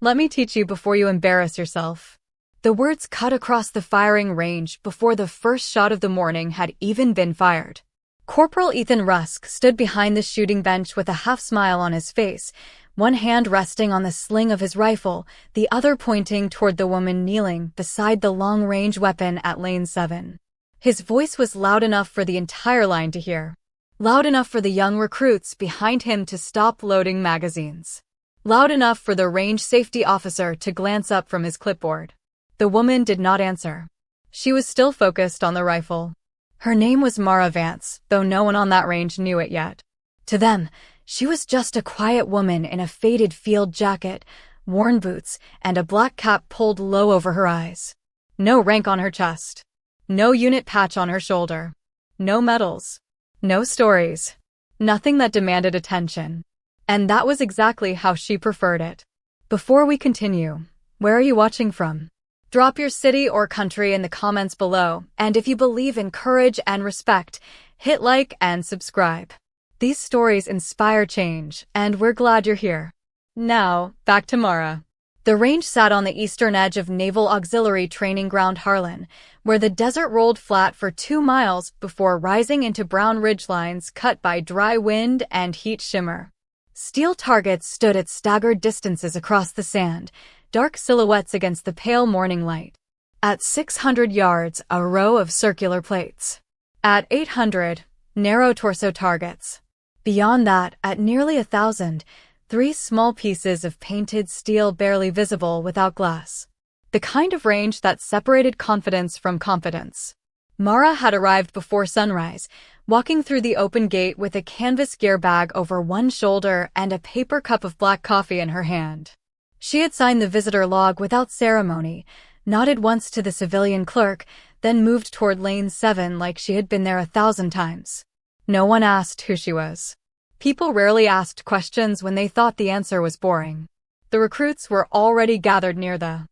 Let me teach you before you embarrass yourself. The words cut across the firing range before the first shot of the morning had even been fired. Corporal Ethan Rusk stood behind the shooting bench with a half-smile on his face, one hand resting on the sling of his rifle, the other pointing toward the woman kneeling beside the long-range weapon at Lane 7. His voice was loud enough for the entire line to hear. Loud enough for the young recruits behind him to stop loading magazines. Loud enough for the range safety officer to glance up from his clipboard. The woman did not answer. She was still focused on the rifle. Her name was Mara Vance, though no one on that range knew it yet. To them, she was just a quiet woman in a faded field jacket, worn boots, and a black cap pulled low over her eyes. No rank on her chest. No unit patch on her shoulder. No medals. No stories. Nothing that demanded attention. And that was exactly how she preferred it. Before we continue, where are you watching from? Drop your city or country in the comments below, and if you believe in courage and respect, hit like and subscribe. These stories inspire change, and we're glad you're here. Now, back to Mara. The range sat on the eastern edge of Naval Auxiliary Training Ground Harlan, where the desert rolled flat for 2 miles before rising into brown ridgelines cut by dry wind and heat shimmer. Steel targets stood at staggered distances across the sand, dark silhouettes against the pale morning light. At 600 yards, a row of circular plates. At 800, narrow torso targets. Beyond that, at nearly 1,000, 3 small pieces of painted steel barely visible without glass. The kind of range that separated confidence from confidence. Mara had arrived before sunrise, walking through the open gate with a canvas gear bag over one shoulder and a paper cup of black coffee in her hand. She had signed the visitor log without ceremony, nodded once to the civilian clerk, then moved toward Lane 7 like she had been there 1,000 times. No one asked who she was. People rarely asked questions when they thought the answer was boring. The recruits were already gathered near the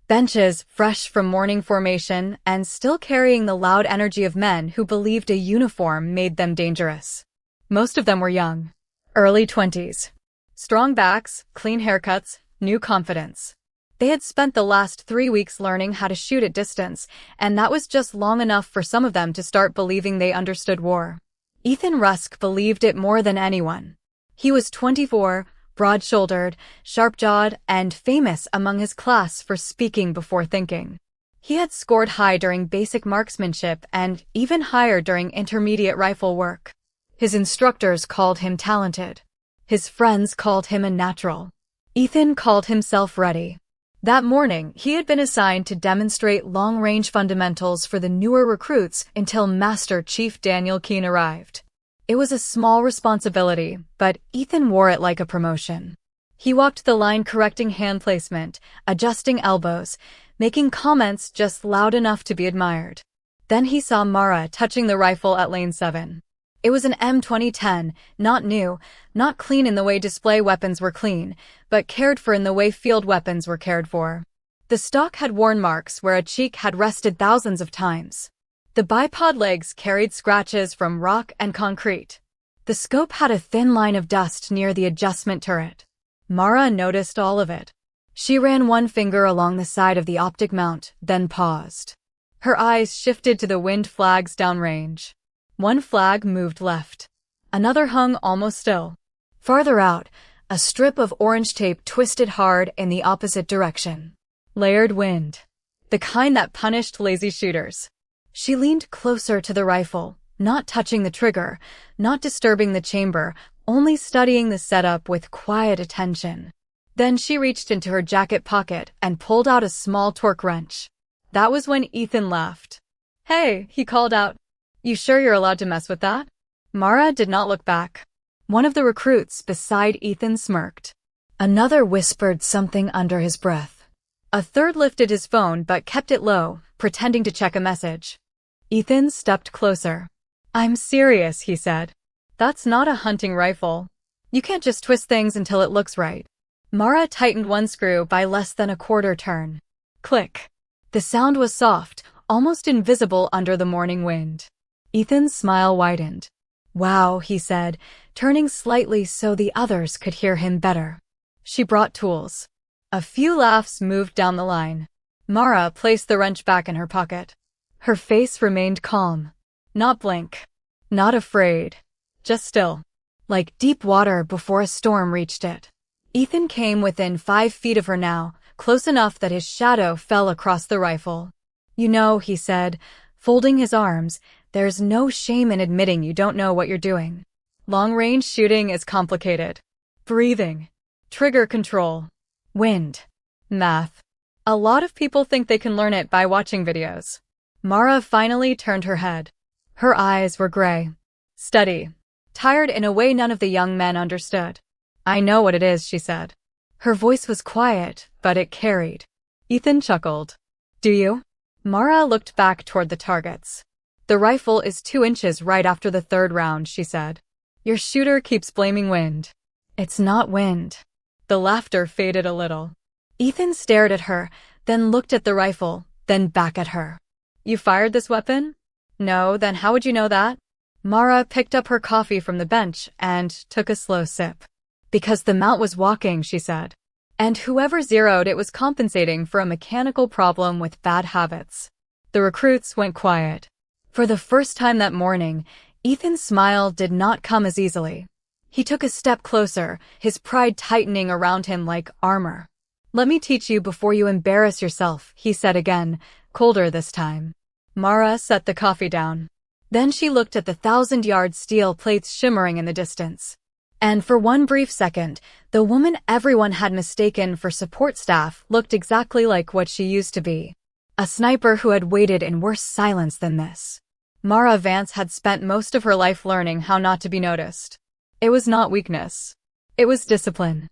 benches, fresh from morning formation and still carrying the loud energy of men who believed a uniform made them dangerous. Most of them were young. Early 20s. Strong backs, clean haircuts, new confidence. They had spent the last 3 weeks learning how to shoot at distance, and that was just long enough for some of them to start believing they understood war. Ethan Rusk believed it more than anyone. He was 24, broad-shouldered, sharp-jawed, and famous among his class for speaking before thinking. He had scored high during basic marksmanship and even higher during intermediate rifle work. His instructors called him talented. His friends called him a natural. Ethan called himself ready. That morning, he had been assigned to demonstrate long-range fundamentals for the newer recruits until Master Chief Daniel Keene arrived. It was a small responsibility, but Ethan wore it like a promotion. He walked the line correcting hand placement, adjusting elbows, making comments just loud enough to be admired. Then he saw Mara touching the rifle at Lane 7. It was an M2010, not new, not clean in the way display weapons were clean, but cared for in the way field weapons were cared for. The stock had worn marks where a cheek had rested thousands of times. The bipod legs carried scratches from rock and concrete. The scope had a thin line of dust near the adjustment turret. Mara noticed all of it. She ran one finger along the side of the optic mount, then paused. Her eyes shifted to the wind flags downrange. One flag moved left. Another hung almost still. Farther out, a strip of orange tape twisted hard in the opposite direction. Layered wind. The kind that punished lazy shooters. She leaned closer to the rifle, not touching the trigger, not disturbing the chamber, only studying the setup with quiet attention. Then she reached into her jacket pocket and pulled out a small torque wrench. That was when Ethan laughed. "Hey," he called out. "You sure you're allowed to mess with that?" Mara did not look back. One of the recruits beside Ethan smirked. Another whispered something under his breath. A third lifted his phone but kept it low, pretending to check a message. Ethan stepped closer. "I'm serious," he said. "That's not a hunting rifle. You can't just twist things until it looks right." Mara tightened one screw by less than a quarter turn. Click. The sound was soft, almost invisible under the morning wind. Ethan's smile widened. "Wow," he said, turning slightly so the others could hear him better. She brought tools. A few laughs moved down the line. Mara placed the wrench back in her pocket. Her face remained calm. Not blank. Not afraid. Just still. Like deep water before a storm reached it. Ethan came within 5 feet of her now, close enough that his shadow fell across the rifle. "You know," he said, folding his arms, "there's no shame in admitting you don't know what you're doing. Long-range shooting is complicated. Breathing. Trigger control. Wind. Math. A lot of people think they can learn it by watching videos." Mara finally turned her head. Her eyes were gray. Steady. Tired in a way none of the young men understood. "I know what it is," she said. Her voice was quiet, but it carried. Ethan chuckled. "Do you?" Mara looked back toward the targets. "The rifle is 2 inches right after the 3rd round," she said. "Your shooter keeps blaming wind." "It's not wind." The laughter faded a little. Ethan stared at her, then looked at the rifle, then back at her. "You fired this weapon?" "No, then how would you know that?" Mara picked up her coffee from the bench and took a slow sip. "Because the mount was walking," she said. "And whoever zeroed it was compensating for a mechanical problem with bad habits." The recruits went quiet. For the first time that morning, Ethan's smile did not come as easily. He took a step closer, his pride tightening around him like armor. "Let me teach you before you embarrass yourself," he said again, colder this time. Mara set the coffee down. Then she looked at the 1,000-yard steel plates shimmering in the distance. And for one brief second, the woman everyone had mistaken for support staff looked exactly like what she used to be. A sniper who had waited in worse silence than this. Mara Vance had spent most of her life learning how not to be noticed. It was not weakness. It was discipline.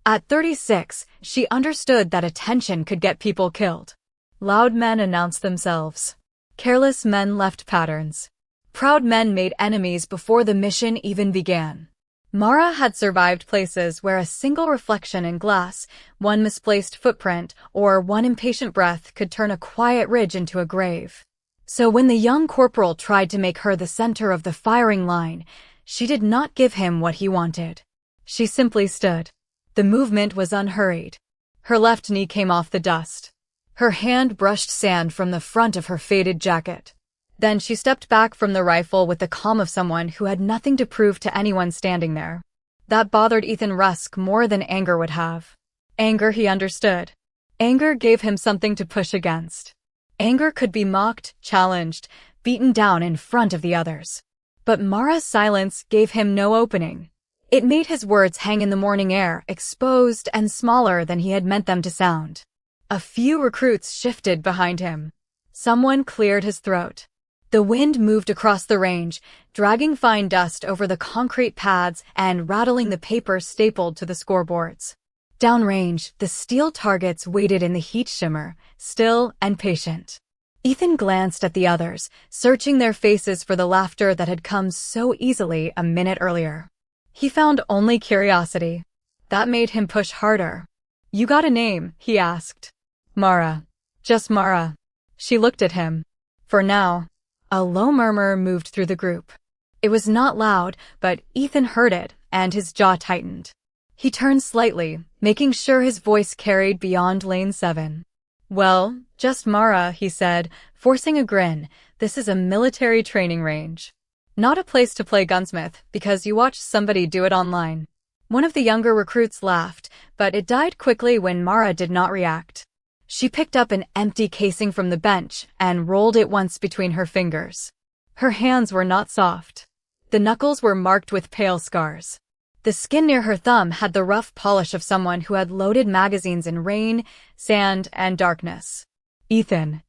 At 36, she understood that attention could get people killed. Loud men announced themselves. Careless men left patterns. Proud men made enemies before the mission even began. Mara had survived places where a single reflection in glass, one misplaced footprint, or one impatient breath could turn a quiet ridge into a grave. So when the young corporal tried to make her the center of the firing line, she did not give him what he wanted. She simply stood. The movement was unhurried. Her left knee came off the dust. Her hand brushed sand from the front of her faded jacket. Then she stepped back from the rifle with the calm of someone who had nothing to prove to anyone standing there. That bothered Ethan Rusk more than anger would have. Anger he understood. Anger gave him something to push against. Anger could be mocked, challenged, beaten down in front of the others. But Mara's silence gave him no opening. It made his words hang in the morning air, exposed and smaller than he had meant them to sound. A few recruits shifted behind him. Someone cleared his throat. The wind moved across the range, dragging fine dust over the concrete pads and rattling the paper stapled to the scoreboards. Downrange, the steel targets waited in the heat shimmer, still and patient. Ethan glanced at the others, searching their faces for the laughter that had come so easily a minute earlier. He found only curiosity. That made him push harder. "You got a name?" he asked. "Mara. Just Mara." She looked at him. "For now." A low murmur moved through the group. It was not loud, but Ethan heard it, and his jaw tightened. He turned slightly, making sure his voice carried beyond lane 7. "Well, just Mara," he said, forcing a grin. "This is a military training range. Not a place to play gunsmith, because you watched somebody do it online." One of the younger recruits laughed, but it died quickly when Mara did not react. She picked up an empty casing from the bench and rolled it once between her fingers. Her hands were not soft. The knuckles were marked with pale scars. The skin near her thumb had the rough polish of someone who had loaded magazines in rain, sand, and darkness. Ethan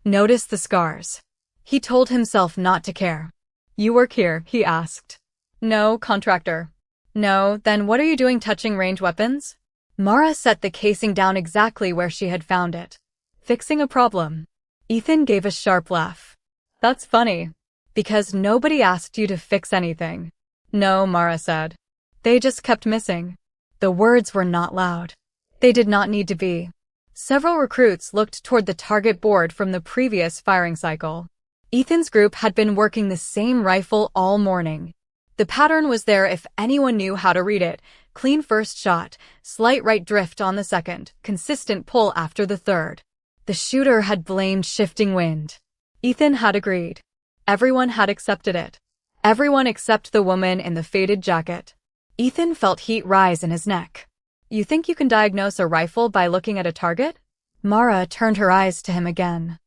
noticed the scars. He told himself not to care. "You work here?" he asked. "No, contractor." "No, then what are you doing touching range weapons?" Mara set the casing down exactly where she had found it. "Fixing a problem." Ethan gave a sharp laugh. "That's funny. Because nobody asked you to fix anything." "No," Mara said. "They just kept missing." The words were not loud. They did not need to be. Several recruits looked toward the target board from the previous firing cycle. Ethan's group had been working the same rifle all morning. The pattern was there if anyone knew how to read it: Clean first shot, slight right drift on the second, consistent pull after the third. The shooter had blamed shifting wind. Ethan had agreed. Everyone had accepted it. Everyone except the woman in the faded jacket. Ethan felt heat rise in his neck. You think you can diagnose a rifle by looking at a target? Mara turned her eyes to him again.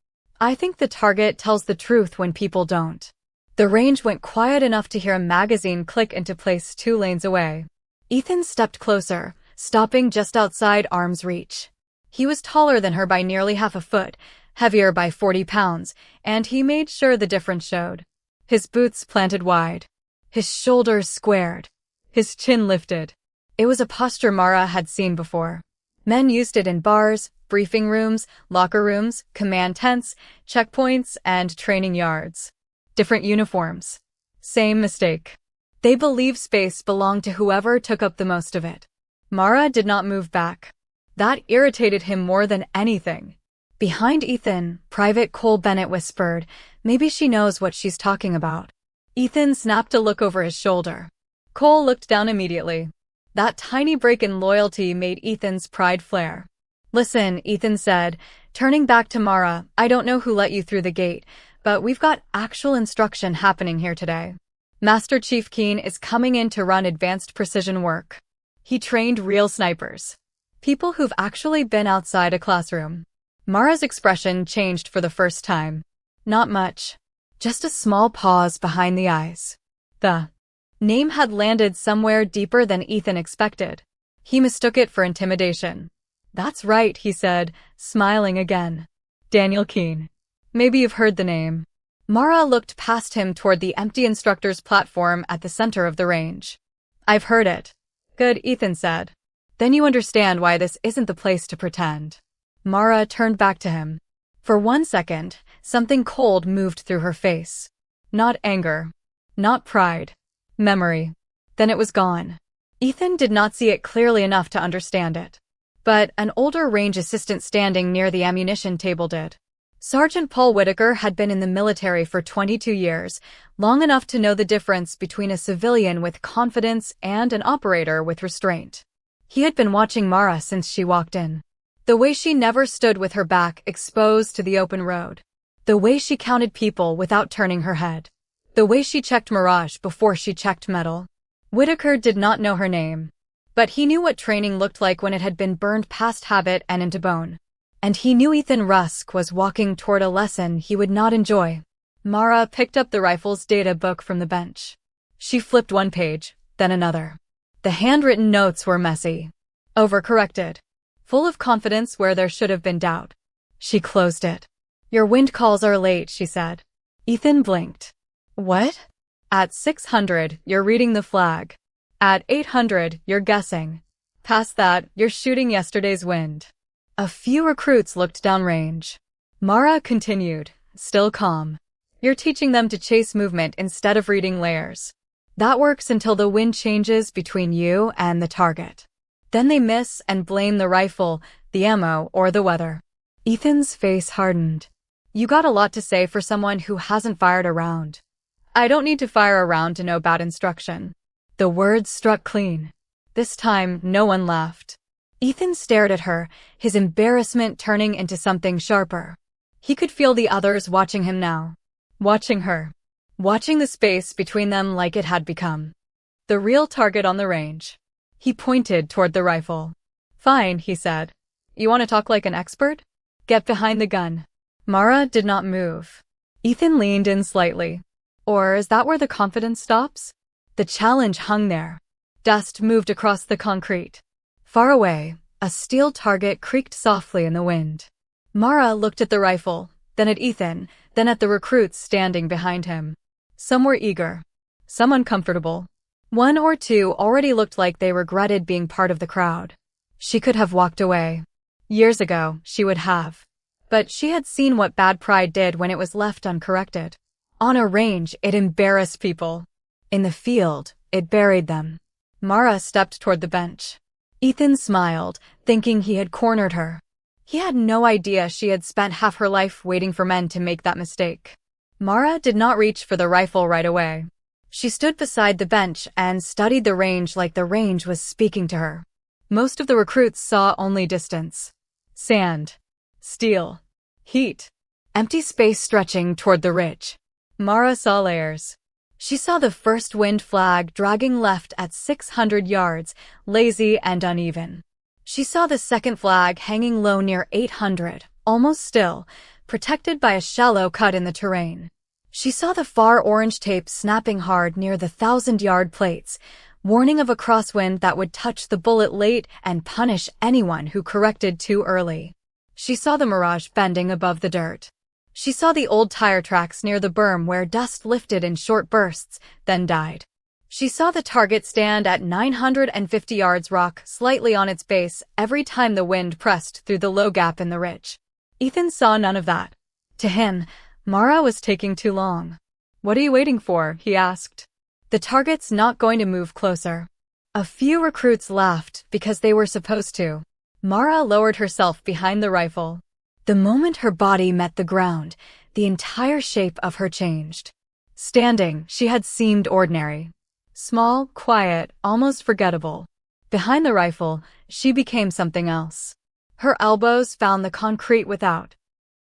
I think the target tells the truth when people don't. The range went quiet enough to hear a magazine click into place 2 lanes away. Ethan stepped closer, stopping just outside arm's reach. He was taller than her by nearly half a foot, heavier by 40 pounds, and he made sure the difference showed. His boots planted wide. His shoulders squared. His chin lifted. It was a posture Mara had seen before. Men used it in bars, briefing rooms, locker rooms, command tents, checkpoints, and training yards. Different uniforms. Same mistake. They believed space belonged to whoever took up the most of it. Mara did not move back. That irritated him more than anything. Behind Ethan, Private Cole Bennett whispered, maybe she knows what she's talking about. Ethan snapped a look over his shoulder. Cole looked down immediately. That tiny break in loyalty made Ethan's pride flare. Listen, Ethan said, turning back to Mara, I don't know who let you through the gate, but we've got actual instruction happening here today. Master Chief Keen is coming in to run advanced precision work. He trained real snipers. People who've actually been outside a classroom. Mara's expression changed for the first time. Not much. Just a small pause behind the eyes. The name had landed somewhere deeper than Ethan expected. He mistook it for intimidation. That's right, he said, smiling again. Daniel Keen. Maybe you've heard the name. Mara looked past him toward the empty instructor's platform at the center of the range. I've heard it. Good, Ethan said. Then you understand why this isn't the place to pretend. Mara turned back to him. For 1 second, something cold moved through her face. Not anger. Not pride. Memory. Then it was gone. Ethan did not see it clearly enough to understand it. But an older range assistant standing near the ammunition table did. Sergeant Paul Whitaker had been in the military for 22 years, long enough to know the difference between a civilian with confidence and an operator with restraint. He had been watching Mara since she walked in. The way she never stood with her back exposed to the open road. The way she counted people without turning her head. The way she checked Mirage before she checked metal. Whitaker did not know her name. But he knew what training looked like when it had been burned past habit and into bone. And he knew Ethan Rusk was walking toward a lesson he would not enjoy. Mara picked up the rifle's data book from the bench. She flipped one page, then another. The handwritten notes were messy. Overcorrected. Full of confidence where there should have been doubt. She closed it. Your wind calls are late, she said. Ethan blinked. What? At 600, you're reading the flag. At 800, you're guessing. Past that, you're shooting yesterday's wind. A few recruits looked downrange. Mara continued, still calm. You're teaching them to chase movement instead of reading layers. That works until the wind changes between you and the target. Then they miss and blame the rifle, the ammo, or the weather. Ethan's face hardened. You got a lot to say for someone who hasn't fired a round. I don't need to fire a round to know about instruction. The words struck clean. This time, no one laughed. Ethan stared at her, his embarrassment turning into something sharper. He could feel the others watching him now. Watching her. Watching the space between them like it had become the real target on the range. He pointed toward the rifle. Fine, he said. You want to talk like an expert? Get behind the gun. Mara did not move. Ethan leaned in slightly. Or is that where the confidence stops? The challenge hung there. Dust moved across the concrete. Far away, a steel target creaked softly in the wind. Mara looked at the rifle, then at Ethan, then at the recruits standing behind him. Some were eager. Some uncomfortable. 1 or 2 already looked like they regretted being part of the crowd. She could have walked away. Years ago, she would have. But she had seen what bad pride did when it was left uncorrected. On a range, it embarrassed people. In the field, it buried them. Mara stepped toward the bench. Ethan smiled, thinking he had cornered her. He had no idea she had spent half her life waiting for men to make that mistake. Mara did not reach for the rifle right away. She stood beside the bench and studied the range like the range was speaking to her. Most of the recruits saw only distance. Sand. Steel. Heat. Empty space stretching toward the ridge. Mara saw layers. She saw the first wind flag dragging left at 600 yards, lazy and uneven. She saw the second flag hanging low near 800, almost still, protected by a shallow cut in the terrain. She saw the far orange tape snapping hard near the 1,000-yard plates, warning of a crosswind that would touch the bullet late and punish anyone who corrected too early. She saw the mirage bending above the dirt. She saw the old tire tracks near the berm where dust lifted in short bursts, then died. She saw the target stand at 950 yards rock slightly on its base every time the wind pressed through the low gap in the ridge. Ethan saw none of that. To him, Mara was taking too long. "What are you waiting for?" he asked. "The target's not going to move closer." A few recruits laughed because they were supposed to. Mara lowered herself behind the rifle. The moment her body met the ground, the entire shape of her changed. Standing, she had seemed ordinary. Small, quiet, almost forgettable. Behind the rifle, she became something else. Her elbows found the concrete without.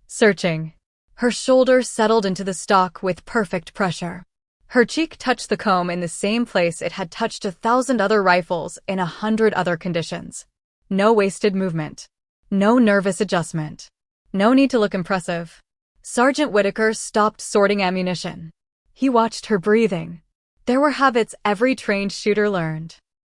Searching. Her shoulder settled into the stock with perfect pressure. Her cheek touched the comb in the same place it had touched 1,000 other rifles in 100 other conditions. No wasted movement. No nervous adjustment. No need to look impressive. Sergeant Whitaker stopped sorting ammunition. He watched her breathing. There were habits every trained shooter learned.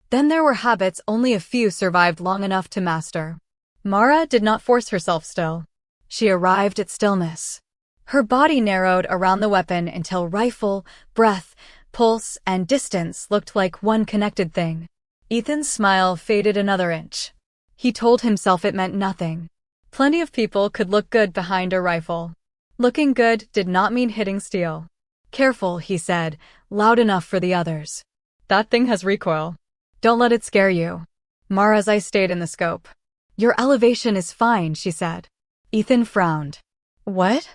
Then there were habits only a few survived long enough to master. Mara did not force herself still. She arrived at stillness. Her body narrowed around the weapon until rifle, breath, pulse, and distance looked like one connected thing. Ethan's smile faded another inch. He told himself it meant nothing. Plenty of people could look good behind a rifle. Looking good did not mean hitting steel. "Careful," he said, loud enough for the others. "That thing has recoil. Don't let it scare you." Mara's eyes stayed in the scope. "Your elevation is fine," she said. Ethan frowned. "What?"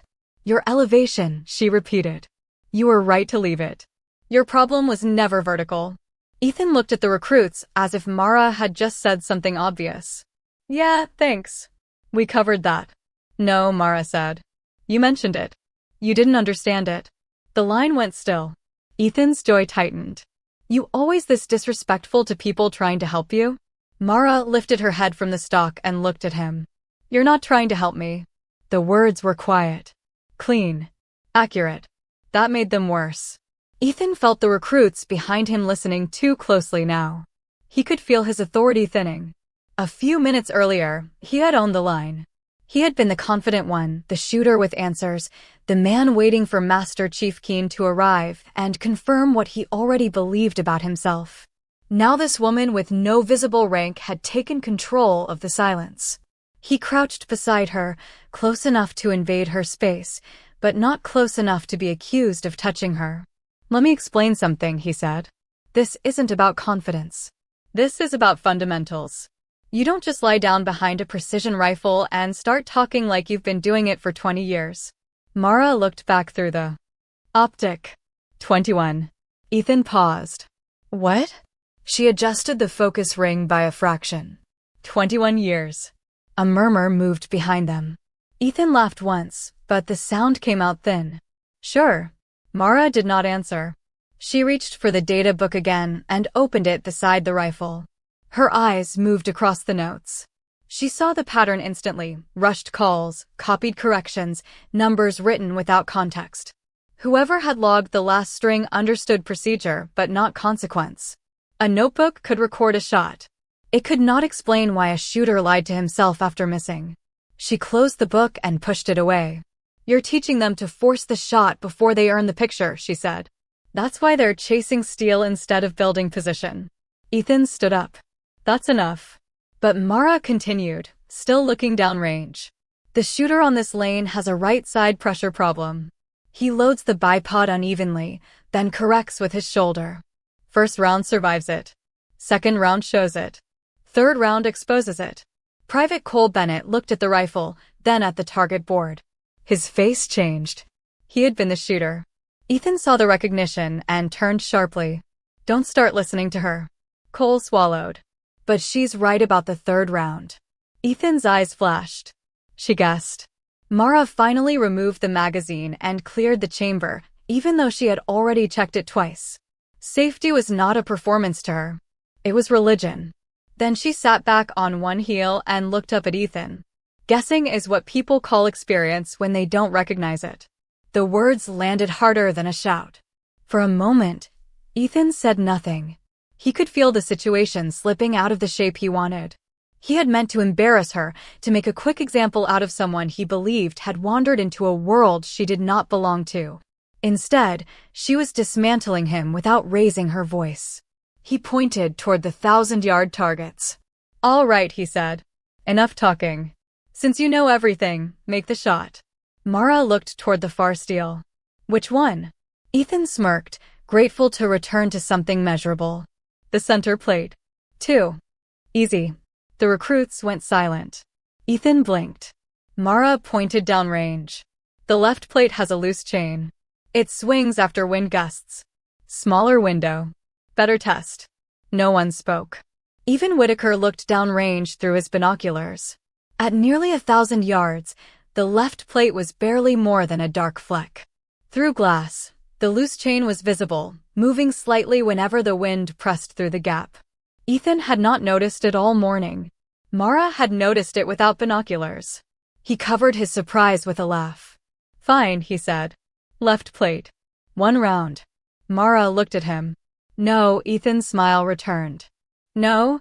"Your elevation," she repeated. "You were right to leave it. Your problem was never vertical." Ethan looked at the recruits as if Mara had just said something obvious. "Yeah, thanks. We covered that." "No," Mara said. "You mentioned it. You didn't understand it." The line went still. Ethan's jaw tightened. "You always this disrespectful to people trying to help you?" Mara lifted her head from the stock and looked at him. "You're not trying to help me." The words were quiet. Clean. Accurate. That made them worse. Ethan felt the recruits behind him listening too closely now. He could feel his authority thinning. A few minutes earlier, he had owned the line. He had been the confident one, the shooter with answers, the man waiting for Master Chief Keen to arrive and confirm what he already believed about himself. Now this woman with no visible rank had taken control of the silence. He crouched beside her, close enough to invade her space, but not close enough to be accused of touching her. "Let me explain something," he said. "This isn't about confidence. This is about fundamentals. You don't just lie down behind a precision rifle and start talking like you've been doing it for 20 years. Mara looked back through the optic. 21. Ethan paused. "What?" She adjusted the focus ring by a fraction. 21 years. A murmur moved behind them. Ethan laughed once, but the sound came out thin. "Sure." Mara did not answer. She reached for the data book again and opened it beside the rifle. Her eyes moved across the notes. She saw the pattern instantly, rushed calls, copied corrections, numbers written without context. Whoever had logged the last string understood procedure, but not consequence. A notebook could record a shot. It could not explain why a shooter lied to himself after missing. She closed the book and pushed it away. "You're teaching them to force the shot before they earn the picture," she said. "That's why they're chasing steel instead of building position." Ethan stood up. "That's enough." But Mara continued, still looking downrange. "The shooter on this lane has a right side pressure problem. He loads the bipod unevenly, then corrects with his shoulder. First round survives it. Second round shows it. Third round exposes it." Private Cole Bennett looked at the rifle, then at the target board. His face changed. He had been the shooter. Ethan saw the recognition and turned sharply. Don't start listening to her. Cole swallowed. But she's right about the third round. Ethan's eyes flashed. She guessed. Mara finally removed the magazine and cleared the chamber, even though she had already checked it twice. Safety was not a performance to her. It was religion. Then she sat back on one heel and looked up at Ethan. Guessing is what people call experience when they don't recognize it. The words landed harder than a shout. For a moment, Ethan said nothing. He could feel the situation slipping out of the shape he wanted. He had meant to embarrass her, to make a quick example out of someone he believed had wandered into a world she did not belong to. Instead, she was dismantling him without raising her voice. He pointed toward the 1,000-yard targets. All right, he said. Enough talking. Since you know everything, make the shot. Mara looked toward the far steel. Which one? Ethan smirked, grateful to return to something measurable. The center plate. 2. Easy. The recruits went silent. Ethan blinked. Mara pointed downrange. The left plate has a loose chain. It swings after wind gusts. Smaller window. Better test. No one spoke. Even Whitaker looked downrange through his binoculars. At nearly 1,000 yards, the left plate was barely more than a dark fleck. Through glass, the loose chain was visible, moving slightly whenever the wind pressed through the gap. Ethan had not noticed it all morning. Mara had noticed it without binoculars. He covered his surprise with a laugh. Fine, he said. Left plate. 1 round. Mara looked at him. No, Ethan's smile returned. No,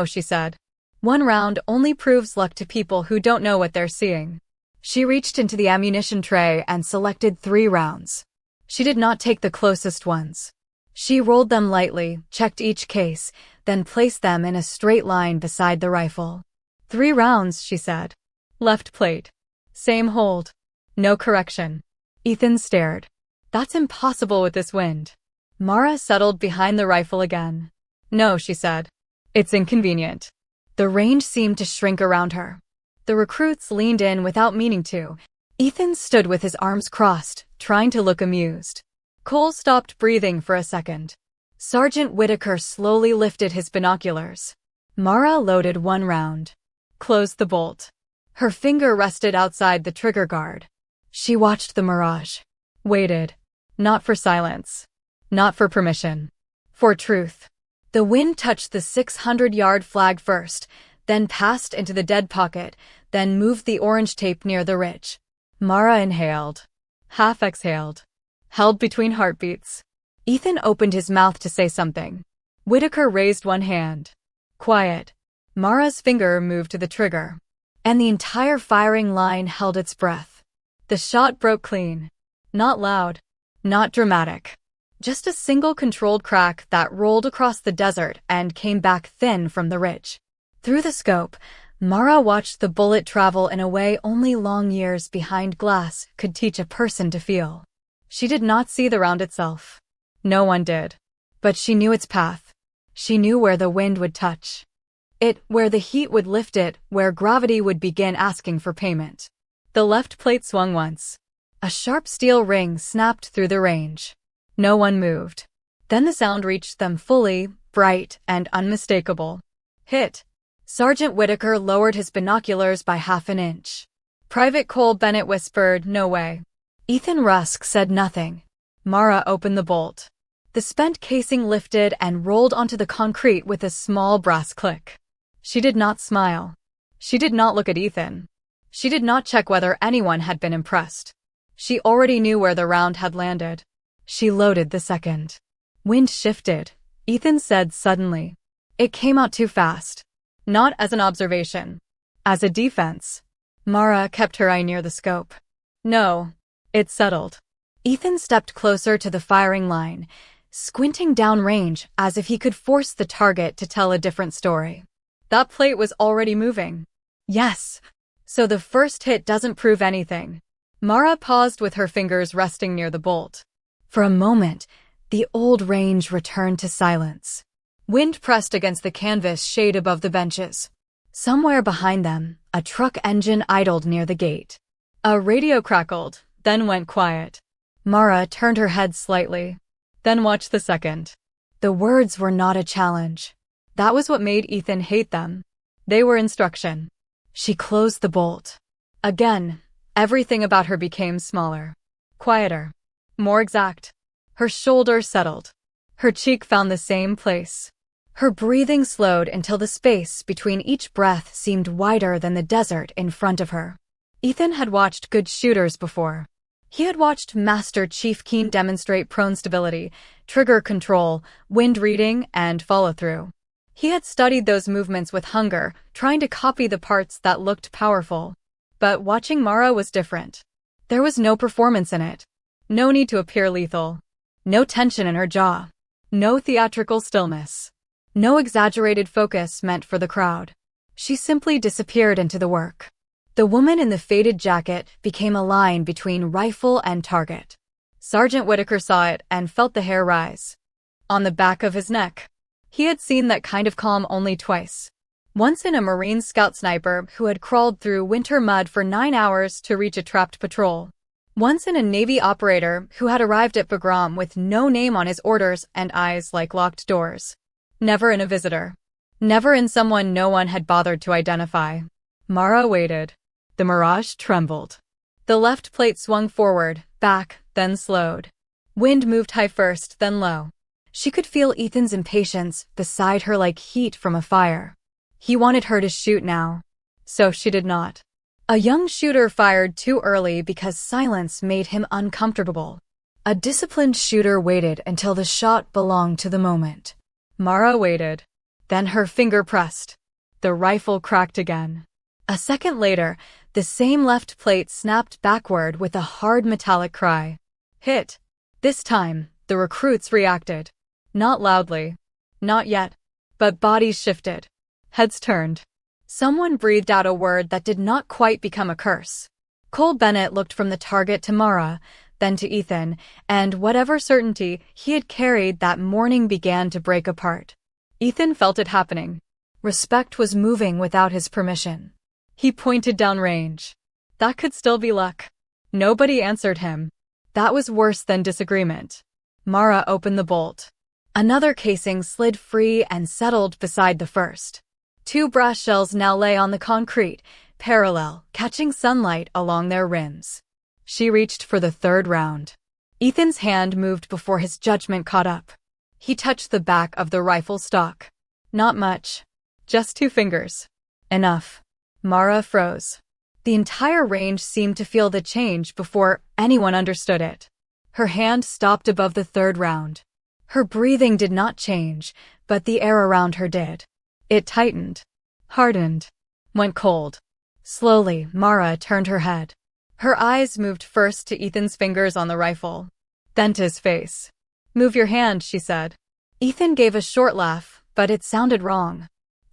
she said. 1 round only proves luck to people who don't know what they're seeing. She reached into the ammunition tray and selected 3 rounds. She did not take the closest ones. She rolled them lightly, checked each case, then placed them in a straight line beside the rifle. 3 rounds, she said. Left plate. Same hold. No correction. Ethan stared. That's impossible with this wind. Mara settled behind the rifle again. No, she said. It's inconvenient. The range seemed to shrink around her. The recruits leaned in without meaning to. Ethan stood with his arms crossed, trying to look amused. Cole stopped breathing for a second. Sergeant Whitaker slowly lifted his binoculars. Mara loaded 1 round. Closed the bolt. Her finger rested outside the trigger guard. She watched the mirage. Waited. Not for silence. Not for permission. For truth. The wind touched the 600-yard flag first, then passed into the dead pocket, then moved the orange tape near the ridge. Mara inhaled. Half exhaled. Held between heartbeats. Ethan opened his mouth to say something. Whitaker raised 1 hand. Quiet. Mara's finger moved to the trigger. And the entire firing line held its breath. The shot broke clean. Not loud. Not dramatic. Just a single controlled crack that rolled across the desert and came back thin from the ridge. Through the scope, Mara watched the bullet travel in a way only long years behind glass could teach a person to feel. She did not see the round itself. No one did. But she knew its path. She knew where the wind would touch it, where the heat would lift it, where gravity would begin asking for payment. The left plate swung once. A sharp steel ring snapped through the range. No one moved. Then the sound reached them fully, bright and unmistakable. Hit. Sergeant Whitaker lowered his binoculars by half an inch. Private Cole Bennett whispered, "No way." Ethan Rusk said nothing. Mara opened the bolt. The spent casing lifted and rolled onto the concrete with a small brass click. She did not smile. She did not look at Ethan. She did not check whether anyone had been impressed. She already knew where the round had landed. She loaded the second. Wind shifted, Ethan said suddenly. It came out too fast. Not as an observation. As a defense. Mara kept her eye near the scope. No. It settled. Ethan stepped closer to the firing line, squinting downrange as if he could force the target to tell a different story. That plate was already moving. Yes. So the first hit doesn't prove anything. Mara paused with her fingers resting near the bolt. For a moment, the old range returned to silence. Wind pressed against the canvas shade above the benches. Somewhere behind them, a truck engine idled near the gate. A radio crackled, then went quiet. Mara turned her head slightly. Then watched the second. The words were not a challenge. That was what made Ethan hate them. They were instruction. She closed the bolt. Again, everything about her became smaller. Quieter. More exact. Her shoulder settled. Her cheek found the same place. Her breathing slowed until the space between each breath seemed wider than the desert in front of her. Ethan had watched good shooters before. He had watched Master Chief Keen demonstrate prone stability, trigger control, wind reading, and follow-through. He had studied those movements with hunger, trying to copy the parts that looked powerful. But watching Mara was different. There was no performance in it. No need to appear lethal. No tension in her jaw. No theatrical stillness. No exaggerated focus meant for the crowd. She simply disappeared into the work. The woman in the faded jacket became a line between rifle and target. Sergeant Whitaker saw it and felt the hair rise. On the back of his neck. He had seen that kind of calm only twice. Once in a Marine scout sniper who had crawled through winter mud for 9 hours to reach a trapped patrol. Once in a Navy operator who had arrived at Bagram with no name on his orders and eyes like locked doors. Never in a visitor. Never in someone no one had bothered to identify. Mara waited. The mirage trembled. The left plate swung forward, back, then slowed. Wind moved high first, then low. She could feel Ethan's impatience beside her like heat from a fire. He wanted her to shoot now. So she did not. A young shooter fired too early because silence made him uncomfortable. A disciplined shooter waited until the shot belonged to the moment. Mara waited. Then her finger pressed. The rifle cracked again. A second later, the same left plate snapped backward with a hard metallic cry. Hit. This time, the recruits reacted. Not loudly. Not yet. But bodies shifted. Heads turned. Someone breathed out a word that did not quite become a curse. Cole Bennett looked from the target to Mara, then to Ethan, and whatever certainty he had carried that morning began to break apart. Ethan felt it happening. Respect was moving without his permission. He pointed downrange. That could still be luck. Nobody answered him. That was worse than disagreement. Mara opened the bolt. Another casing slid free and settled beside the first. 2 brass shells now lay on the concrete, parallel, catching sunlight along their rims. She reached for the third round. Ethan's hand moved before his judgment caught up. He touched the back of the rifle stock. Not much. Just 2 fingers. Enough. Mara froze. The entire range seemed to feel the change before anyone understood it. Her hand stopped above the third round. Her breathing did not change, but the air around her did. It tightened. Hardened. Went cold. Slowly, Mara turned her head. Her eyes moved first to Ethan's fingers on the rifle. Then to his face. Move your hand, she said. Ethan gave a short laugh, but it sounded wrong.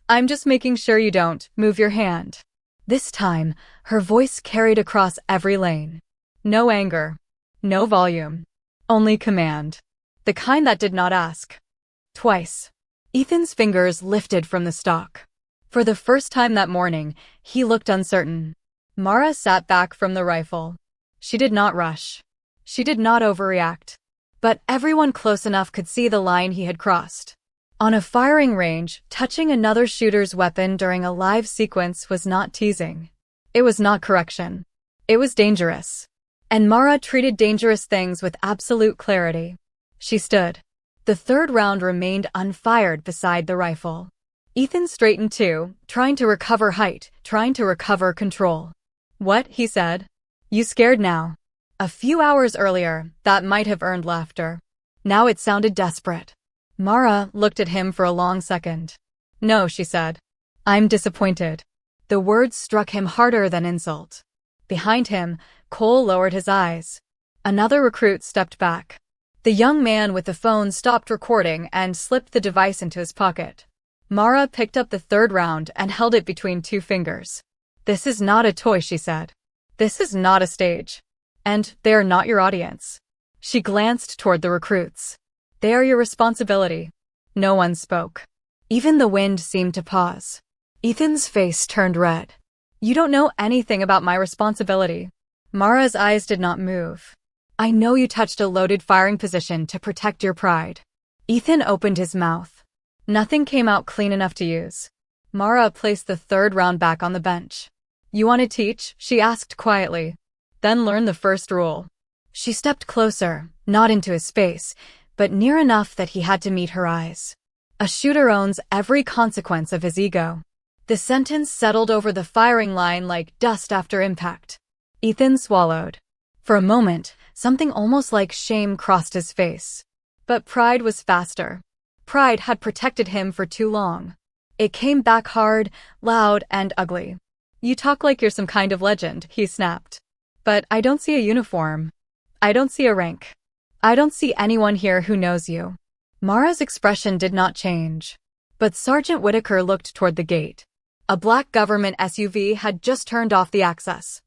I'm just making sure you don't move your hand. This time, her voice carried across every lane. No anger. No volume. Only command. The kind that did not ask. Twice. Ethan's fingers lifted from the stock. For the first time that morning, he looked uncertain. Mara sat back from the rifle. She did not rush. She did not overreact. But everyone close enough could see the line he had crossed. On a firing range, touching another shooter's weapon during a live sequence was not teasing. It was not correction. It was dangerous. And Mara treated dangerous things with absolute clarity. She stood. The third round remained unfired beside the rifle. Ethan straightened too, trying to recover height, trying to recover control. What? He said. You scared now? A few hours earlier, that might have earned laughter. Now it sounded desperate. Mara looked at him for a long second. No, she said. I'm disappointed. The words struck him harder than insult. Behind him, Cole lowered his eyes. Another recruit stepped back. The young man with the phone stopped recording and slipped the device into his pocket. Mara picked up the third round and held it between 2 fingers. This is not a toy, she said. This is not a stage. And they are not your audience. She glanced toward the recruits. They are your responsibility. No one spoke. Even the wind seemed to pause. Ethan's face turned red. You don't know anything about my responsibility. Mara's eyes did not move. I know you touched a loaded firing position to protect your pride. Ethan opened his mouth. Nothing came out clean enough to use. Mara placed the third round back on the bench. You want to teach? She asked quietly. Then learn the first rule. She stepped closer, not into his face, but near enough that he had to meet her eyes. A shooter owns every consequence of his ego. The sentence settled over the firing line like dust after impact. Ethan swallowed. For a moment, something almost like shame crossed his face. But pride was faster. Pride had protected him for too long. It came back hard, loud, and ugly. You talk like you're some kind of legend, he snapped. But I don't see a uniform. I don't see a rank. I don't see anyone here who knows you. Mara's expression did not change. But Sergeant Whitaker looked toward the gate. A black government SUV had just turned off the access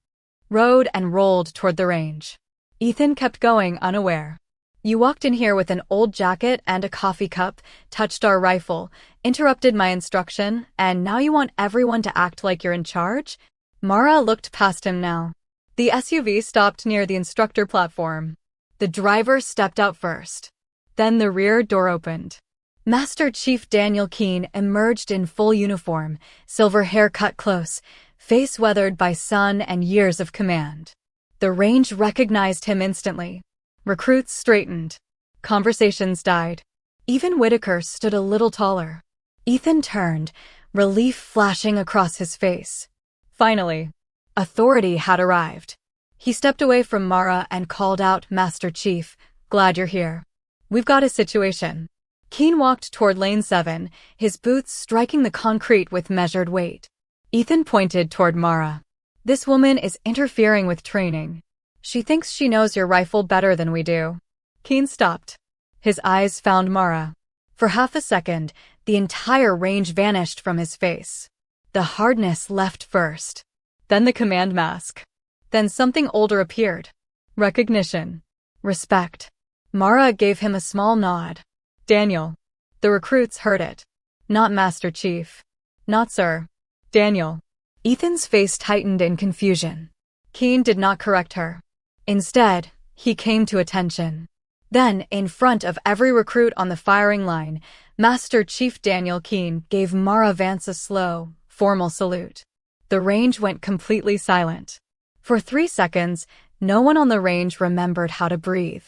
road and rolled toward the range. Ethan kept going, unaware. You walked in here with an old jacket and a coffee cup, touched our rifle, interrupted my instruction, and now you want everyone to act like you're in charge? Mara looked past him now. The SUV stopped near the instructor platform. The driver stepped out first. Then the rear door opened. Master Chief Daniel Keene emerged in full uniform, silver hair cut close, face weathered by sun and years of command. The range recognized him instantly. Recruits straightened. Conversations died. Even Whitaker stood a little taller. Ethan turned, relief flashing across his face. Finally, authority had arrived. He stepped away from Mara and called out, Master Chief, glad you're here. We've got a situation. Keene walked toward lane 7, his boots striking the concrete with measured weight. Ethan pointed toward Mara. This woman is interfering with training. She thinks she knows your rifle better than we do. Keene stopped. His eyes found Mara. For half a second, the entire range vanished from his face. The hardness left first. Then the command mask. Then something older appeared. Recognition. Respect. Mara gave him a small nod. Daniel. The recruits heard it. Not Master Chief. Not sir. Daniel. Ethan's face tightened in confusion. Keene did not correct her. Instead, he came to attention. Then, in front of every recruit on the firing line, Master Chief Daniel Keene gave Mara Vance a slow, formal salute. The range went completely silent. For 3 seconds, no one on the range remembered how to breathe.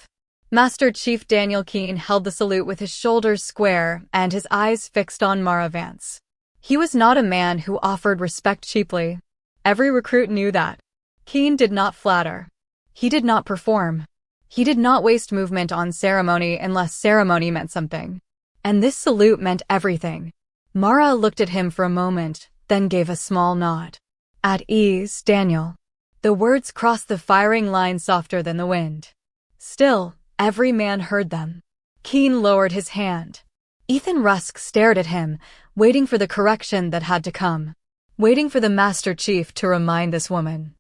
Master Chief Daniel Keene held the salute with his shoulders square and his eyes fixed on Mara Vance. He was not a man who offered respect cheaply. Every recruit knew that. Keene did not flatter. He did not perform. He did not waste movement on ceremony unless ceremony meant something. And this salute meant everything. Mara looked at him for a moment, then gave a small nod. At ease, Daniel. The words crossed the firing line softer than the wind. Still, every man heard them. Keene lowered his hand. Ethan Rusk stared at him, waiting for the correction that had to come. Waiting for the Master Chief to remind this woman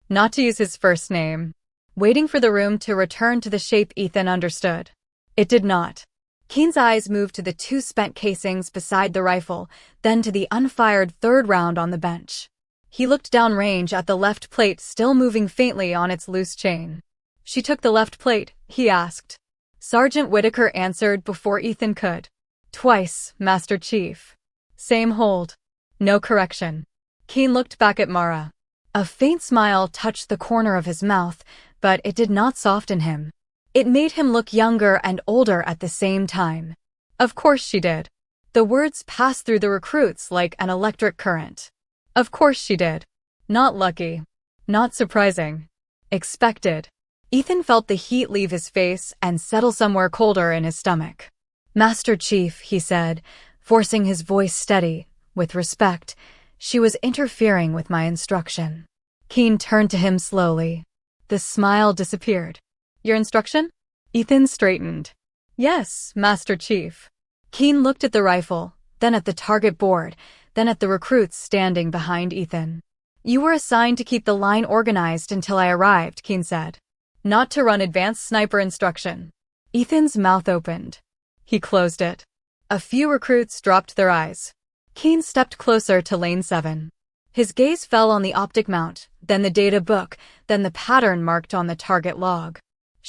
not to use his first name. Waiting for the room to return to the shape Ethan understood. It did not. Keene's eyes moved to the 2 spent casings beside the rifle, then to the unfired third round on the bench. He looked downrange at the left plate still moving faintly on its loose chain. She took the left plate, he asked. Sergeant Whitaker answered before Ethan could. Twice, Master Chief. Same hold. No correction. Keene looked back at Mara. A faint smile touched the corner of his mouth, but it did not soften him. It made him look younger and older at the same time. Of course she did. The words passed through the recruits like an electric current. Of course she did. Not lucky. Not surprising. Expected. Ethan felt the heat leave his face and settle somewhere colder in his stomach. Master Chief, he said, forcing his voice steady, with respect, she was interfering with my instruction. Keene turned to him slowly. The smile disappeared. Your instruction? Ethan straightened. Yes, Master Chief. Keene looked at the rifle, then at the target board, then at the recruits standing behind Ethan. You were assigned to keep the line organized until I arrived, Keene said. Not to run advanced sniper instruction. Ethan's mouth opened. He closed it. A few recruits dropped their eyes. Keene stepped closer to lane 7. His gaze fell on the optic mount, then the data book, then the pattern marked on the target log.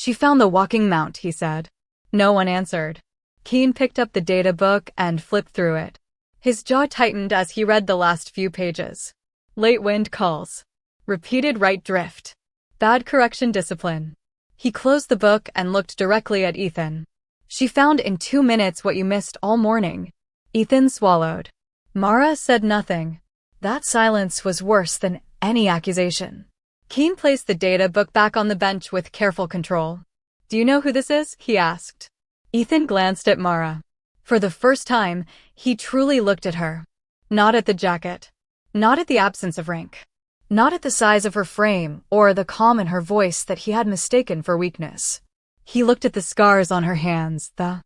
She found the walking mount, he said. No one answered. Keen picked up the data book and flipped through it. His jaw tightened as he read the last few pages. Late wind calls. Repeated right drift. Bad correction discipline. He closed the book and looked directly at Ethan. She found in 2 minutes what you missed all morning. Ethan swallowed. Mara said nothing. That silence was worse than any accusation. Keen placed the data book back on the bench with careful control. Do you know who this is? He asked. Ethan glanced at Mara. For the first time, he truly looked at her. Not at the jacket. Not at the absence of rank. Not at the size of her frame or the calm in her voice that he had mistaken for weakness. He looked at the scars on her hands, the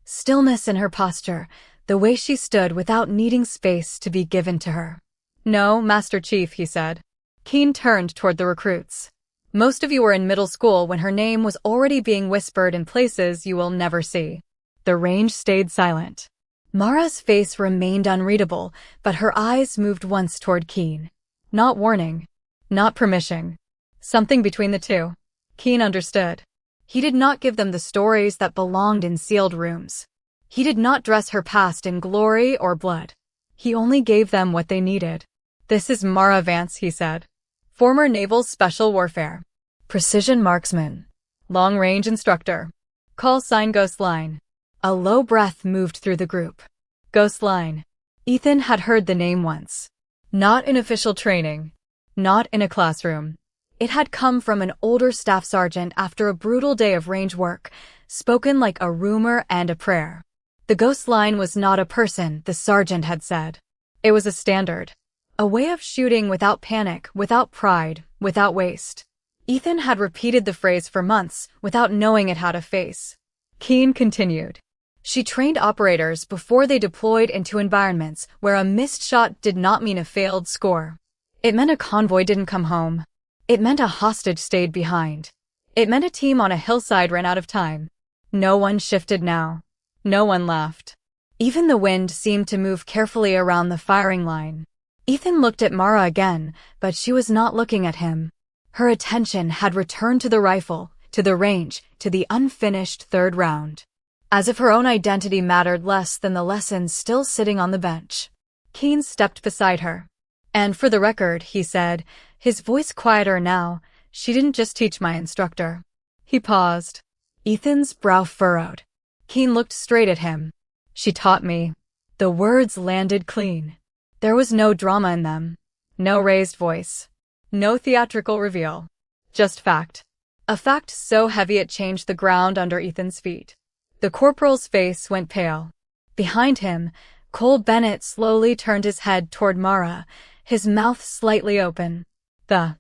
stillness in her posture, the way she stood without needing space to be given to her. No, Master Chief, he said. Keen turned toward the recruits. Most of you were in middle school when her name was already being whispered in places you will never see. The range stayed silent. Mara's face remained unreadable, but her eyes moved once toward Keen. Not warning. Not permission. Something between the two. Keen understood. He did not give them the stories that belonged in sealed rooms. He did not dress her past in glory or blood. He only gave them what they needed. This is Mara Vance, he said. Former Naval Special Warfare. Precision marksman. Long-range instructor. Call sign Ghost Line. A low breath moved through the group. Ghost Line. Ethan had heard the name once. Not in official training. Not in a classroom. It had come from an older staff sergeant after a brutal day of range work, spoken like a rumor and a prayer. The Ghost Line was not a person, the sergeant had said. It was a standard. A way of shooting without panic, without pride, without waste. Ethan had repeated the phrase for months without knowing it had a face. Keen continued. She trained operators before they deployed into environments where a missed shot did not mean a failed score. It meant a convoy didn't come home. It meant a hostage stayed behind. It meant a team on a hillside ran out of time. No one shifted now. No one laughed. Even the wind seemed to move carefully around the firing line. Ethan looked at Mara again, but she was not looking at him. Her attention had returned to the rifle, to the range, to the unfinished third round. As if her own identity mattered less than the lessons still sitting on the bench. Keen stepped beside her. And for the record, he said, his voice quieter now, she didn't just teach my instructor. He paused. Ethan's brow furrowed. Keen looked straight at him. She taught me. The words landed clean. There was no drama in them. No raised voice. No theatrical reveal. Just fact. A fact so heavy it changed the ground under Ethan's feet. The corporal's face went pale. Behind him, Cole Bennett slowly turned his head toward Mara, his mouth slightly open. The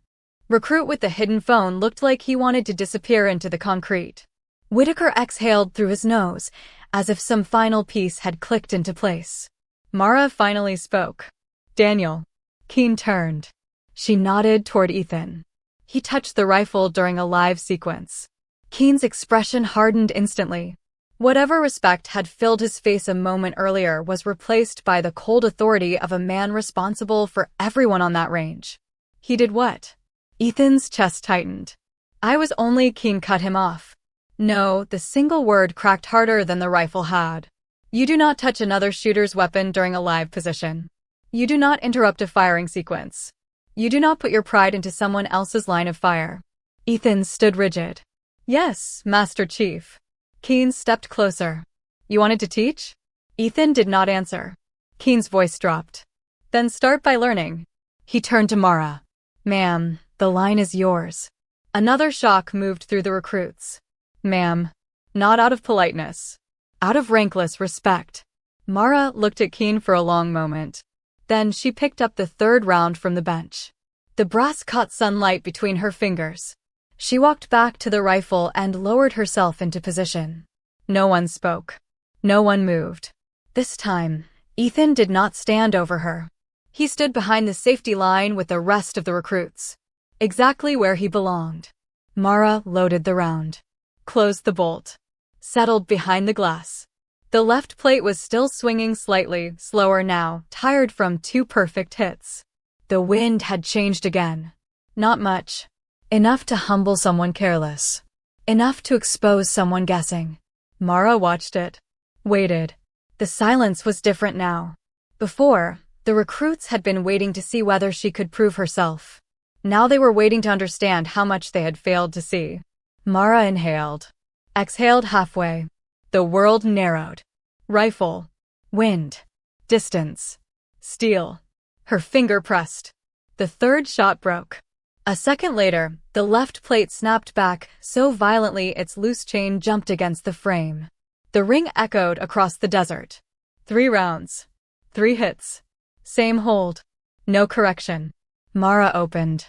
recruit with the hidden phone looked like he wanted to disappear into the concrete. Whitaker exhaled through his nose, as if some final piece had clicked into place. Mara finally spoke. Daniel. Keen turned. She nodded toward Ethan. He touched the rifle during a live sequence. Keen's expression hardened instantly. Whatever respect had filled his face a moment earlier was replaced by the cold authority of a man responsible for everyone on that range. He did what? Ethan's chest tightened. I was only Keen cut him off. No, the single word cracked harder than the rifle had. You do not touch another shooter's weapon during a live position. You do not interrupt a firing sequence. You do not put your pride into someone else's line of fire. Ethan stood rigid. Yes, Master Chief. Keen stepped closer. You wanted to teach? Ethan did not answer. Keen's voice dropped. Then start by learning. He turned to Mara. Ma'am, the line is yours. Another shock moved through the recruits. Ma'am. Not out of politeness. Out of rankless respect. Mara looked at Keen for a long moment. Then she picked up the third round from the bench. The brass caught sunlight between her fingers. She walked back to the rifle and lowered herself into position. No one spoke. No one moved. This time, Ethan did not stand over her. He stood behind the safety line with the rest of the recruits. Exactly where he belonged. Mara loaded the round. Closed the bolt. Settled behind the glass. The left plate was still swinging slightly, slower now, tired from 2 perfect hits. The wind had changed again. Not much. Enough to humble someone careless. Enough to expose someone guessing. Mara watched it. Waited. The silence was different now. Before, the recruits had been waiting to see whether she could prove herself. Now they were waiting to understand how much they had failed to see. Mara inhaled. Exhaled halfway. The world narrowed. Rifle. Wind. Distance. Steel. Her finger pressed. The third shot broke. A second later, the left plate snapped back so violently its loose chain jumped against the frame. The ring echoed across the desert. 3 rounds. 3 hits. Same hold. No correction. Mara opened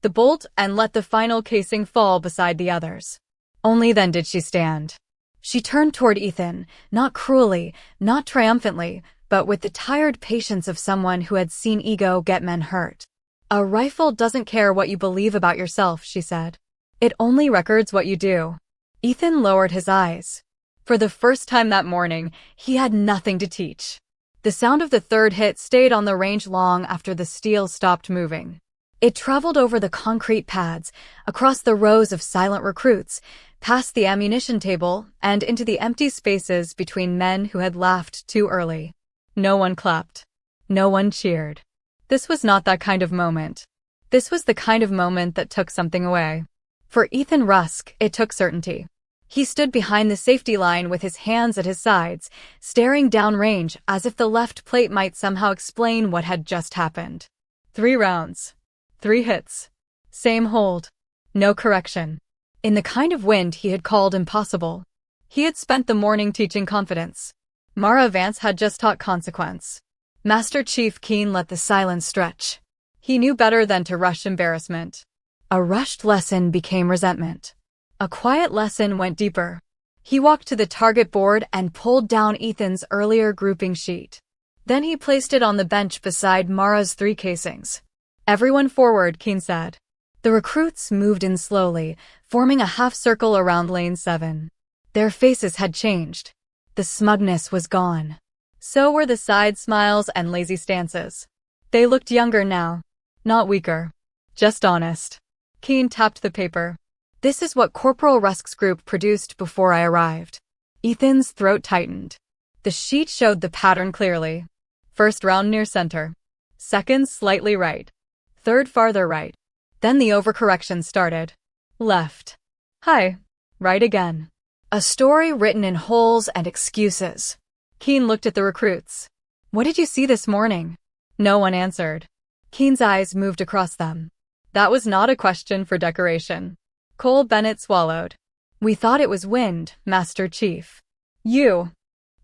the bolt and let the final casing fall beside the others. Only then did she stand. She turned toward Ethan, not cruelly, not triumphantly, but with the tired patience of someone who had seen ego get men hurt. A rifle doesn't care what you believe about yourself, she said. It only records what you do. Ethan lowered his eyes. For the first time that morning, he had nothing to teach. The sound of the third hit stayed on the range long after the steel stopped moving. It traveled over the concrete pads, across the rows of silent recruits, past the ammunition table, and into the empty spaces between men who had laughed too early. No one clapped. No one cheered. This was not that kind of moment. This was the kind of moment that took something away. For Ethan Rusk, it took certainty. He stood behind the safety line with his hands at his sides, staring downrange as if the left plate might somehow explain what had just happened. 3 rounds. 3 hits. Same hold. No correction. In the kind of wind he had called impossible. He had spent the morning teaching confidence. Mara Vance had just taught consequence. Master Chief Keen let the silence stretch. He knew better than to rush embarrassment. A rushed lesson became resentment. A quiet lesson went deeper. He walked to the target board and pulled down Ethan's earlier grouping sheet. Then he placed it on the bench beside Mara's 3 casings. Everyone forward, Keen said. The recruits moved in slowly, forming a half circle around lane 7. Their faces had changed. The smugness was gone. So were the side smiles and lazy stances. They looked younger now. Not weaker. Just honest. Keen tapped the paper. This is what Corporal Rusk's group produced before I arrived. Ethan's throat tightened. The sheet showed the pattern clearly. First round near center. Second slightly right. Third farther right. Then the overcorrection started. Left. Hi. Right again. A story written in holes and excuses. Keen looked at the recruits. What did you see this morning? No one answered. Keen's eyes moved across them. That was not a question for decoration. Cole Bennett swallowed. We thought it was wind, Master Chief. You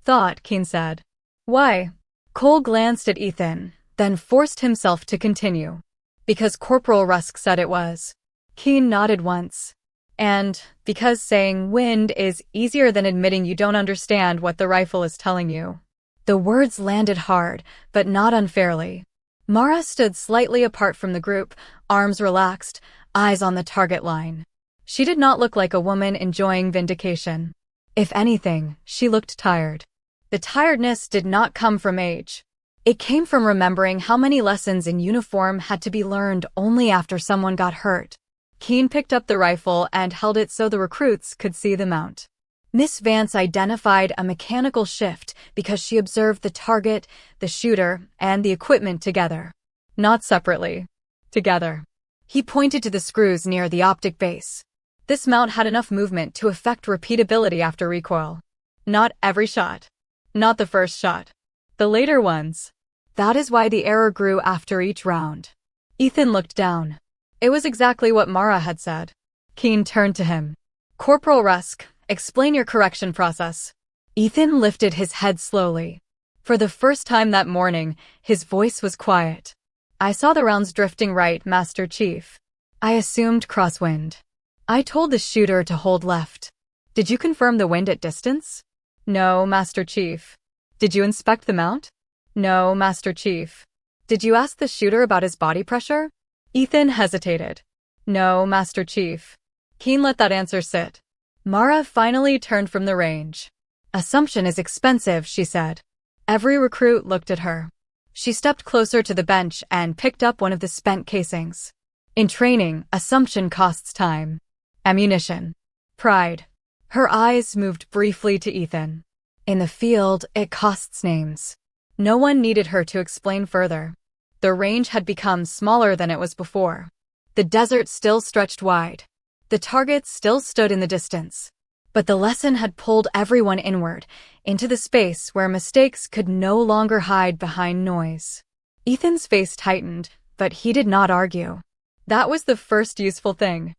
thought, Keen said. Why? Cole glanced at Ethan, then forced himself to continue. Because Corporal Rusk said it was. Keen nodded once. And because saying wind is easier than admitting you don't understand what the rifle is telling you. The words landed hard, but not unfairly. Mara stood slightly apart from the group, arms relaxed, eyes on the target line. She did not look like a woman enjoying vindication. If anything, she looked tired. The tiredness did not come from age. It came from remembering how many lessons in uniform had to be learned only after someone got hurt. Keen picked up the rifle and held it so the recruits could see the mount. Miss Vance identified a mechanical shift because she observed the target, the shooter, and the equipment together. Not separately. Together. He pointed to the screws near the optic base. This mount had enough movement to affect repeatability after recoil. Not every shot. Not the first shot. The later ones. That is why the error grew after each round. Ethan looked down. It was exactly what Mara had said. Keen turned to him. Corporal Rusk, explain your correction process. Ethan lifted his head slowly. For the first time that morning, his voice was quiet. I saw the rounds drifting right, Master Chief. I assumed crosswind. I told the shooter to hold left. Did you confirm the wind at distance? No, Master Chief. Did you inspect the mount? No, Master Chief. Did you ask the shooter about his body pressure? Ethan hesitated. No, Master Chief. Keen let that answer sit. Mara finally turned from the range. Assumption is expensive, she said. Every recruit looked at her. She stepped closer to the bench and picked up one of the spent casings. In training, assumption costs time, ammunition, Pride. Her eyes moved briefly to Ethan. In the field, it costs names. No one needed her to explain further. The range had become smaller than it was before. The desert still stretched wide. The targets still stood in the distance. But the lesson had pulled everyone inward, into the space where mistakes could no longer hide behind noise. Ethan's face tightened, but he did not argue. That was the first useful thing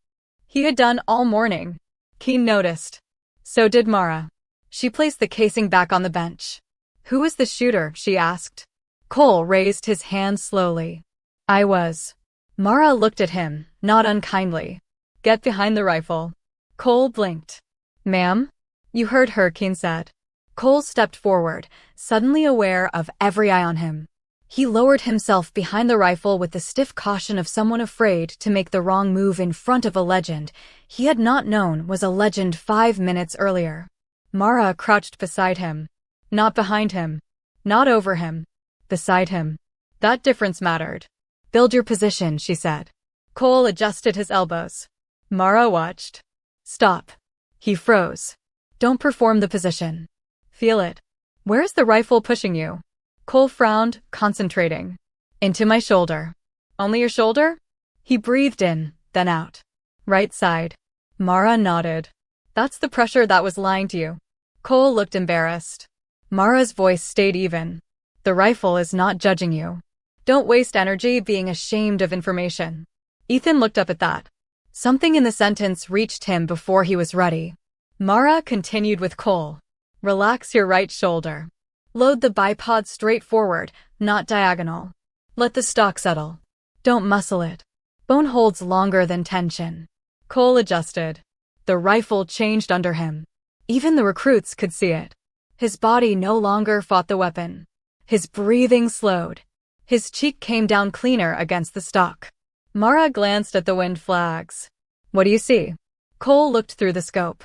he had done all morning. Keen noticed. So did Mara. She placed the casing back on the bench. Who was the shooter? She asked. Cole raised his hand slowly. I was. Mara looked at him, not unkindly. Get behind the rifle. Cole blinked. Ma'am? You heard her, Keen said. Cole stepped forward, suddenly aware of every eye on him. He lowered himself behind the rifle with the stiff caution of someone afraid to make the wrong move in front of a legend he had not known was a legend 5 minutes earlier. Mara crouched beside him. Not behind him. Not over him. Beside him. That difference mattered. Build your position, she said. Cole adjusted his elbows. Mara watched. Stop. He froze. Don't perform the position. Feel it. Where's the rifle pushing you? Cole frowned, concentrating. Into my shoulder. Only your shoulder? He breathed in, then out. Right side. Mara nodded. That's the pressure that was lying to you. Cole looked embarrassed. Mara's voice stayed even. The rifle is not judging you. Don't waste energy being ashamed of information. Ethan looked up at that. Something in the sentence reached him before he was ready. Mara continued with Cole. Relax your right shoulder. Load the bipod straight forward, not diagonal. Let the stock settle. Don't muscle it. Bone holds longer than tension. Cole adjusted. The rifle changed under him. Even the recruits could see it. His body no longer fought the weapon. His breathing slowed. His cheek came down cleaner against the stock. Mara glanced at the wind flags. What do you see? Cole looked through the scope.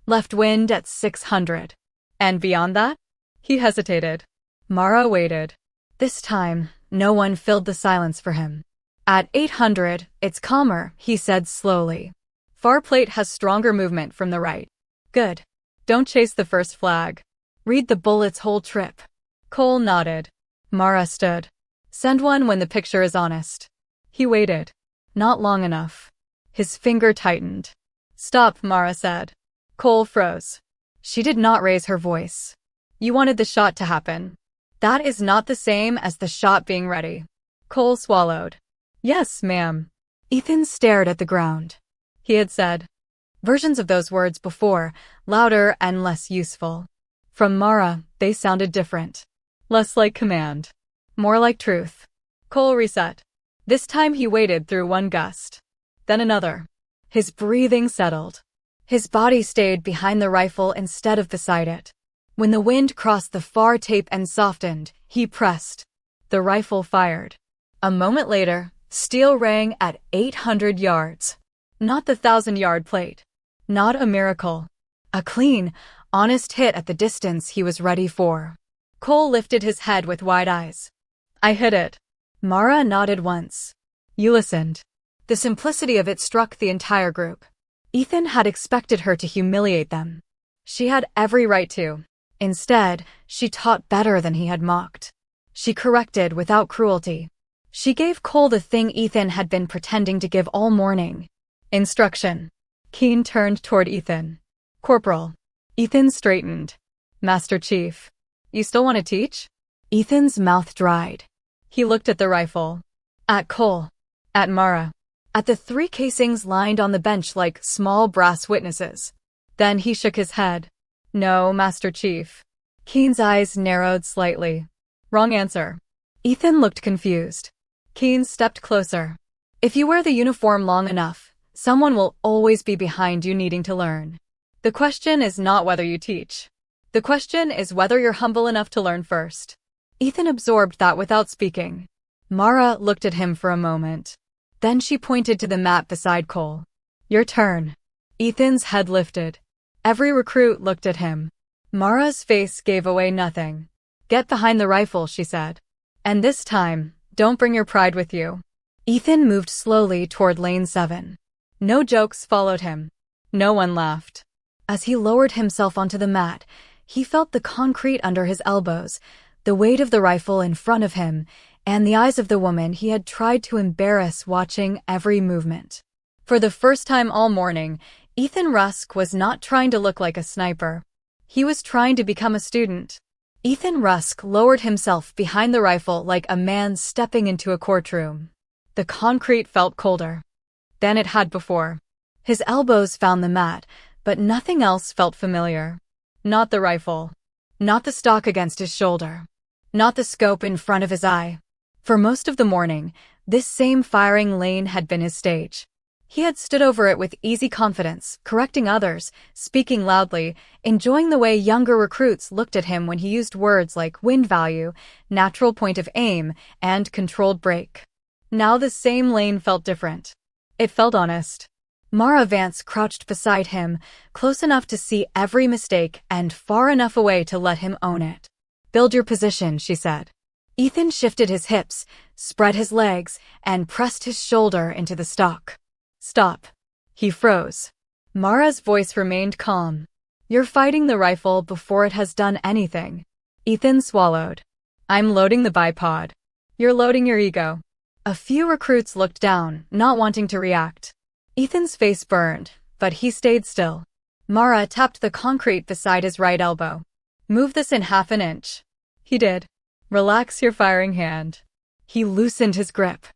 Left wind at 600. And beyond that? He hesitated. Mara waited. This time, no one filled the silence for him. At 800, it's calmer, he said slowly. Far plate has stronger movement from the right. Good. Don't chase the first flag. Read the bullet's whole trip. Cole nodded. Mara stood. Send one when the picture is honest. He waited. Not long enough. His finger tightened. Stop, Mara said. Cole froze. She did not raise her voice. You wanted the shot to happen. That is not the same as the shot being ready. Cole swallowed. Yes, ma'am. Ethan stared at the ground. He had said versions of those words before, louder and less useful. From Mara, they sounded different. Less like command. More like truth. Cole reset. This time he waited through one gust. Then another. His breathing settled. His body stayed behind the rifle instead of beside it. When the wind crossed the far tape and softened, he pressed. The rifle fired. A moment later, steel rang at 800 yards. Not the 1,000-yard plate. Not a miracle. A clean, honest hit at the distance he was ready for. Cole lifted his head with wide eyes. I hit it. Mara nodded once. You listened. The simplicity of it struck the entire group. Ethan had expected her to humiliate them. She had every right to. Instead, she taught better than he had mocked. She corrected without cruelty. She gave Cole the thing Ethan had been pretending to give all morning. Instruction. Keen turned toward Ethan. Corporal. Ethan straightened. Master Chief. You still want to teach? Ethan's mouth dried. He looked at the rifle. At Cole. At Mara. At the 3 casings lined on the bench like small brass witnesses. Then he shook his head. No, Master Chief. Keen's eyes narrowed slightly. Wrong answer. Ethan looked confused. Keen stepped closer. If you wear the uniform long enough, someone will always be behind you needing to learn. The question is not whether you teach. The question is whether you're humble enough to learn first. Ethan absorbed that without speaking. Mara looked at him for a moment. Then she pointed to the map beside Cole. Your turn. Ethan's head lifted. Every recruit looked at him. Mara's face gave away nothing. Get behind the rifle, she said. And this time, don't bring your pride with you. Ethan moved slowly toward lane 7. No jokes followed him. No one laughed. As he lowered himself onto the mat, he felt the concrete under his elbows, the weight of the rifle in front of him, and the eyes of the woman he had tried to embarrass watching every movement. For the first time all morning, Ethan Rusk was not trying to look like a sniper. He was trying to become a student. Ethan Rusk lowered himself behind the rifle like a man stepping into a courtroom. The concrete felt colder than it had before. His elbows found the mat, but nothing else felt familiar. Not the rifle. Not the stock against his shoulder. Not the scope in front of his eye. For most of the morning, this same firing lane had been his stage. He had stood over it with easy confidence, correcting others, speaking loudly, enjoying the way younger recruits looked at him when he used words like wind value, natural point of aim, and controlled break. Now the same lane felt different. It felt honest. Mara Vance crouched beside him, close enough to see every mistake and far enough away to let him own it. "Build your position," she said. Ethan shifted his hips, spread his legs, and pressed his shoulder into the stock. "Stop." He froze. Mara's voice remained calm. "You're fighting the rifle before it has done anything." Ethan swallowed. "I'm loading the bipod. You're loading your ego." A few recruits looked down, not wanting to react. Ethan's face burned, but he stayed still. Mara tapped the concrete beside his right elbow. "Move this in half an inch." He did. "Relax your firing hand." He loosened his grip.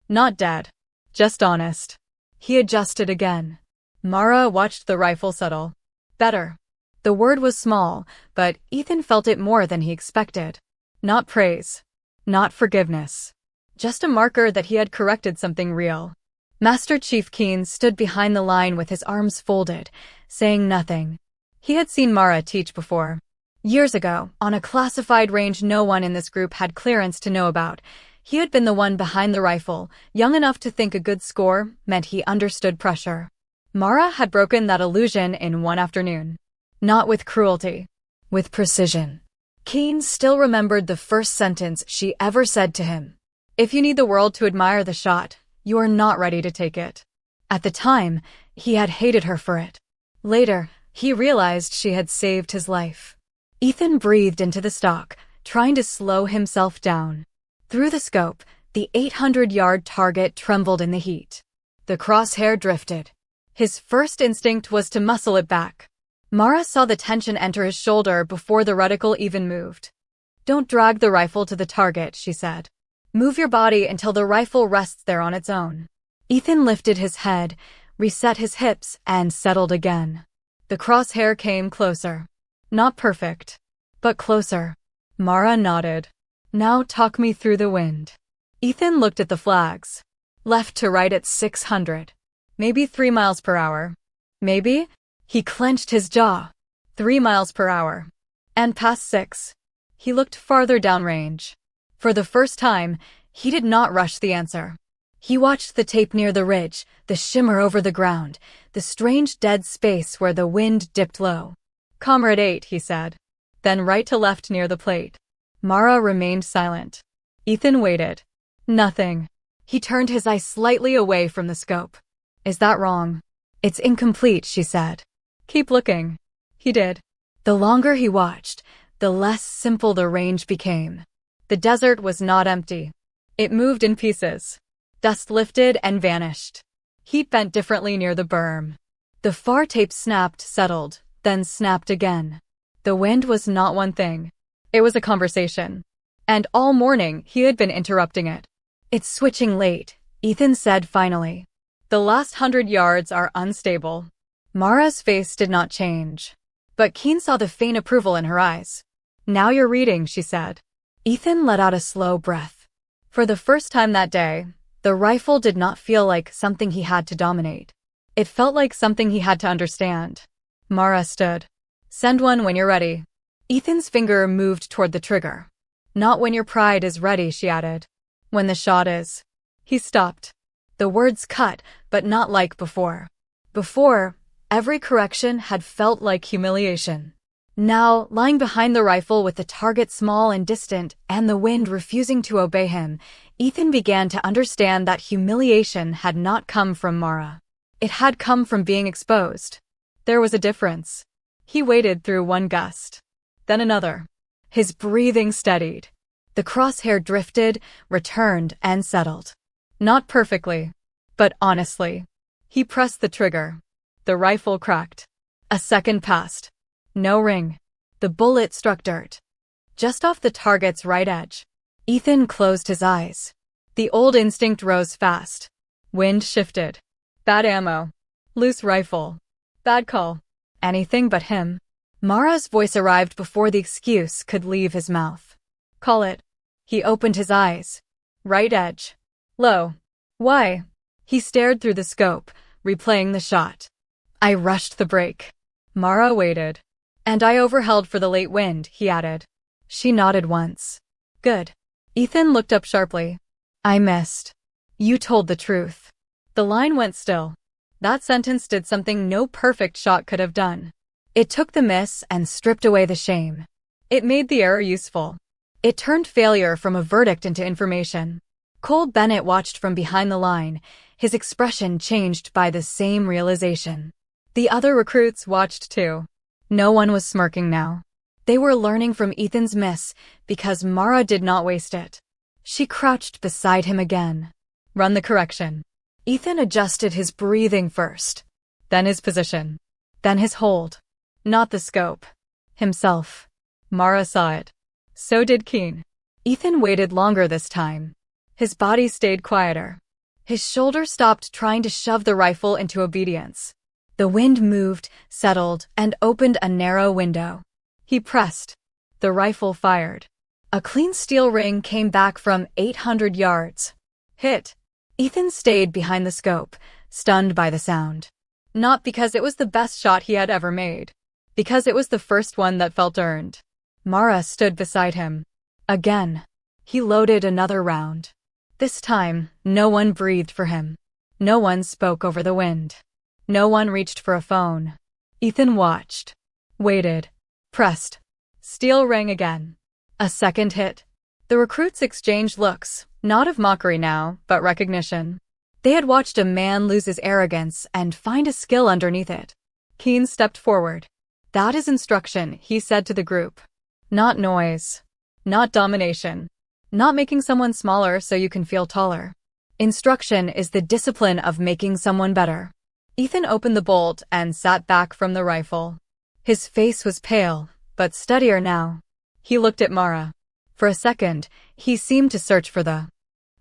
Not dead. Just honest. He adjusted again. Mara watched the rifle settle. Better. The word was small, but Ethan felt it more than he expected. Not praise. Not forgiveness. Just a marker that he had corrected something real. Master Chief Keen stood behind the line with his arms folded, saying nothing. He had seen Mara teach before. Years ago, on a classified range no one in this group had clearance to know about. He had been the one behind the rifle, young enough to think a good score meant he understood pressure. Mara had broken that illusion in one afternoon. Not with cruelty. With precision. Keen still remembered the first sentence she ever said to him. "If you need the world to admire the shot, you are not ready to take it." At the time, he had hated her for it. Later, he realized she had saved his life. Ethan breathed into the stock, trying to slow himself down. Through the scope, the 800-yard target trembled in the heat. The crosshair drifted. His first instinct was to muscle it back. Mara saw the tension enter his shoulder before the reticle even moved. "Don't drag the rifle to the target," she said. "Move your body until the rifle rests there on its own." Ethan lifted his head, reset his hips, and settled again. The crosshair came closer. Not perfect, but closer. Mara nodded. "Now talk me through the wind." Ethan looked at the flags. Left to right at 600. Maybe 3 miles per hour. Maybe? He clenched his jaw. 3 miles per hour. And past 6. He looked farther downrange. For the first time, he did not rush the answer. He watched the tape near the ridge, the shimmer over the ground, the strange dead space where the wind dipped low. "Comrade 8, he said. Then right to left near the plate. Mara remained silent. Ethan waited. Nothing. He turned his eyes slightly away from the scope. "Is that wrong?" "It's incomplete," she said. "Keep looking." He did. The longer he watched, the less simple the range became. The desert was not empty. It moved in pieces. Dust lifted and vanished. Heat bent differently near the berm. The far tape snapped, settled, then snapped again. The wind was not one thing. It was a conversation. And all morning he had been interrupting it. "It's switching late," Ethan said finally. "The last 100 yards are unstable." Mara's face did not change. But Keen saw the faint approval in her eyes. "Now you're reading," she said. Ethan let out a slow breath. For the first time that day, the rifle did not feel like something he had to dominate. It felt like something he had to understand. Mara stood. "Send one when you're ready." Ethan's finger moved toward the trigger. "Not when your pride is ready," she added. "When the shot is." He stopped. The words cut, but not like before. Before, every correction had felt like humiliation. Now, lying behind the rifle with the target small and distant and the wind refusing to obey him, Ethan began to understand that humiliation had not come from Mara. It had come from being exposed. There was a difference. He waited through one gust. Then another. His breathing steadied. The crosshair drifted, returned, and settled. Not perfectly, but honestly. He pressed the trigger. The rifle cracked. A second passed. No ring. The bullet struck dirt. Just off the target's right edge. Ethan closed his eyes. The old instinct rose fast. Wind shifted. Bad ammo. Loose rifle. Bad call. Anything but him. Mara's voice arrived before the excuse could leave his mouth. Call it. He opened his eyes. Right edge. Low. Why? He stared through the scope, replaying the shot. I rushed the break. Mara waited. And I overheld for the late wind, he added. She nodded once. Good. Ethan looked up sharply. I missed. You told the truth. The line went still. That sentence did something no perfect shot could have done. It took the miss and stripped away the shame. It made the error useful. It turned failure from a verdict into information. Cole Bennett watched from behind the line, his expression changed by the same realization. The other recruits watched too. No one was smirking now. They were learning from Ethan's miss because Mara did not waste it. She crouched beside him again. Run the correction. Ethan adjusted his breathing first, then his position, then his hold. Not the scope. Himself. Mara saw it. So did Keen. Ethan waited longer this time. His body stayed quieter. His shoulder stopped trying to shove the rifle into obedience. The wind moved, settled, and opened a narrow window. He pressed. The rifle fired. A clean steel ring came back from 800 yards. Hit. Ethan stayed behind the scope, stunned by the sound. Not because it was the best shot he had ever made. Because it was the first one that felt earned. Mara stood beside him. Again. He loaded another round. This time, no one breathed for him. No one spoke over the wind. No one reached for a phone. Ethan watched. Waited. Pressed. Steel rang again. A second hit. The recruits exchanged looks, not of mockery now, but recognition. They had watched a man lose his arrogance and find a skill underneath it. Keen stepped forward. That is instruction, he said to the group. Not noise. Not domination. Not making someone smaller so you can feel taller. Instruction is the discipline of making someone better. Ethan opened the bolt and sat back from the rifle. His face was pale, but steadier now. He looked at Mara. For a second, he seemed to search for the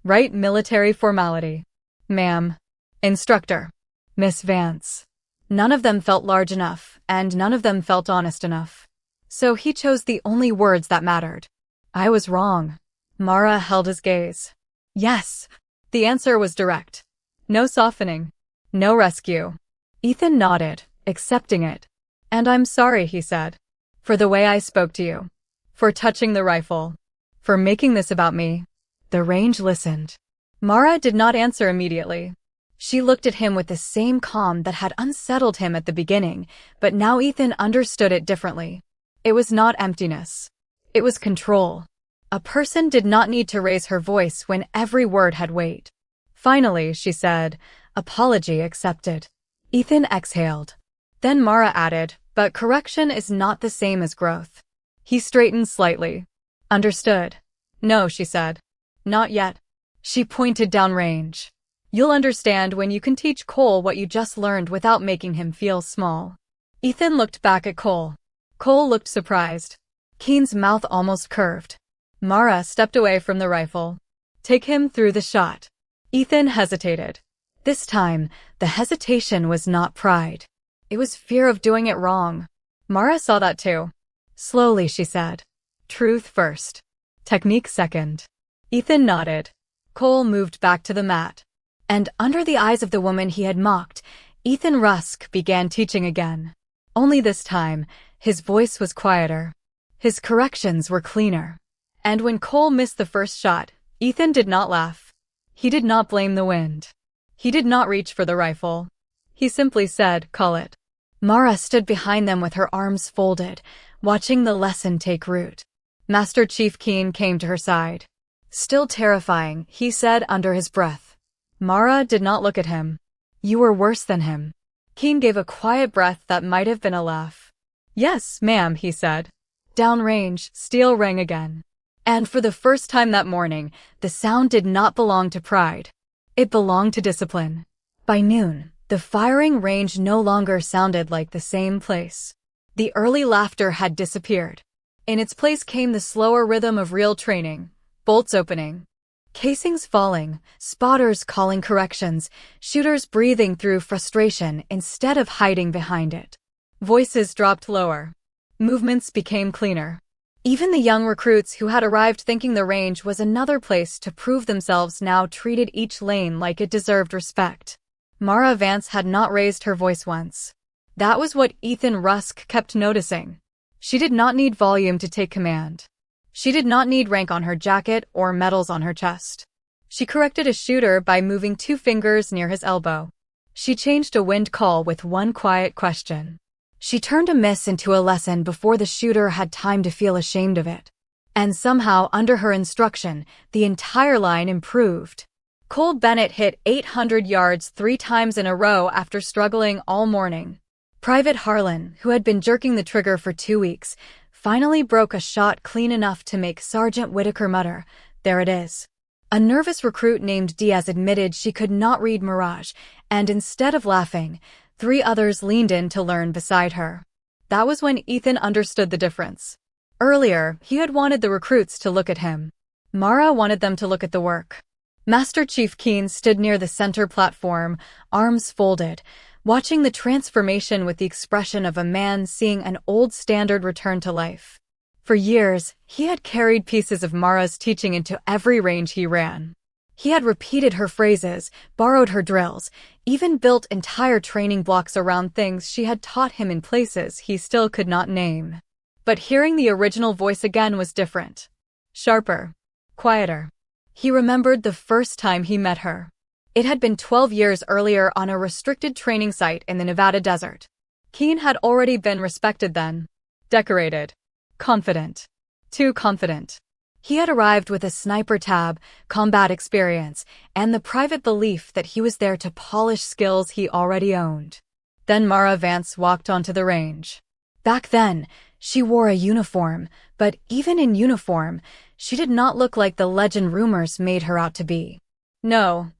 right military formality. Ma'am. Instructor. Miss Vance. None of them felt large enough, and none of them felt honest enough. So he chose the only words that mattered. I was wrong. Mara held his gaze. Yes. The answer was direct. No softening. No rescue. Ethan nodded, accepting it. And I'm sorry, he said. For the way I spoke to you. For touching the rifle. For making this about me. The range listened. Mara did not answer immediately. She looked at him with the same calm that had unsettled him at the beginning, but now Ethan understood it differently. It was not emptiness. It was control. A person did not need to raise her voice when every word had weight. Finally, she said, apology accepted. Ethan exhaled. Then Mara added, but correction is not the same as growth. He straightened slightly. Understood. No, she said. Not yet. She pointed downrange. You'll understand when you can teach Cole what you just learned without making him feel small. Ethan looked back at Cole. Cole looked surprised. Keen's mouth almost curved. Mara stepped away from the rifle. Take him through the shot. Ethan hesitated. This time, the hesitation was not pride. It was fear of doing it wrong. Mara saw that too. Slowly, she said. Truth first. Technique second. Ethan nodded. Cole moved back to the mat. And under the eyes of the woman he had mocked, Ethan Rusk began teaching again. Only this time, his voice was quieter. His corrections were cleaner. And when Cole missed the first shot, Ethan did not laugh. He did not blame the wind. He did not reach for the rifle. He simply said, call it. Mara stood behind them with her arms folded, watching the lesson take root. Master Chief Keen came to her side. Still terrifying, he said under his breath. Mara did not look at him. You were worse than him. Keen gave a quiet breath that might have been a laugh. Yes, ma'am, he said. Downrange, steel rang again. And for the first time that morning, the sound did not belong to pride. It belonged to discipline. By noon, the firing range no longer sounded like the same place. The early laughter had disappeared. In its place came the slower rhythm of real training, bolts opening, casings falling, spotters calling corrections, shooters breathing through frustration instead of hiding behind it. Voices dropped lower. Movements became cleaner. Even the young recruits who had arrived thinking the range was another place to prove themselves now treated each lane like it deserved respect. Mara Vance had not raised her voice once. That was what Ethan Rusk kept noticing. She did not need volume to take command. She did not need rank on her jacket or medals on her chest. She corrected a shooter by moving 2 fingers near his elbow. She changed a wind call with one quiet question. She turned a miss into a lesson before the shooter had time to feel ashamed of it. And somehow, under her instruction, the entire line improved. Cole Bennett hit 800 yards 3 times in a row after struggling all morning. Private Harlan, who had been jerking the trigger for 2 weeks, finally broke a shot clean enough to make Sergeant Whitaker mutter, "There it is." A nervous recruit named Diaz admitted she could not read Mirage, and instead of laughing, 3 others leaned in to learn beside her. That was when Ethan understood the difference. Earlier, he had wanted the recruits to look at him. Mara wanted them to look at the work. Master Chief Keen stood near the center platform, arms folded, watching the transformation with the expression of a man seeing an old standard return to life. For years, he had carried pieces of Mara's teaching into every range he ran. He had repeated her phrases, borrowed her drills, even built entire training blocks around things she had taught him in places he still could not name. But hearing the original voice again was different. Sharper. Quieter. He remembered the first time he met her. It had been 12 years earlier on a restricted training site in the Nevada desert. Keen had already been respected then. Decorated. Confident. Too confident. He had arrived with a sniper tab, combat experience, and the private belief that he was there to polish skills he already owned. Then Mara Vance walked onto the range. Back then, she wore a uniform, but even in uniform, she did not look like the legend rumors made her out to be. No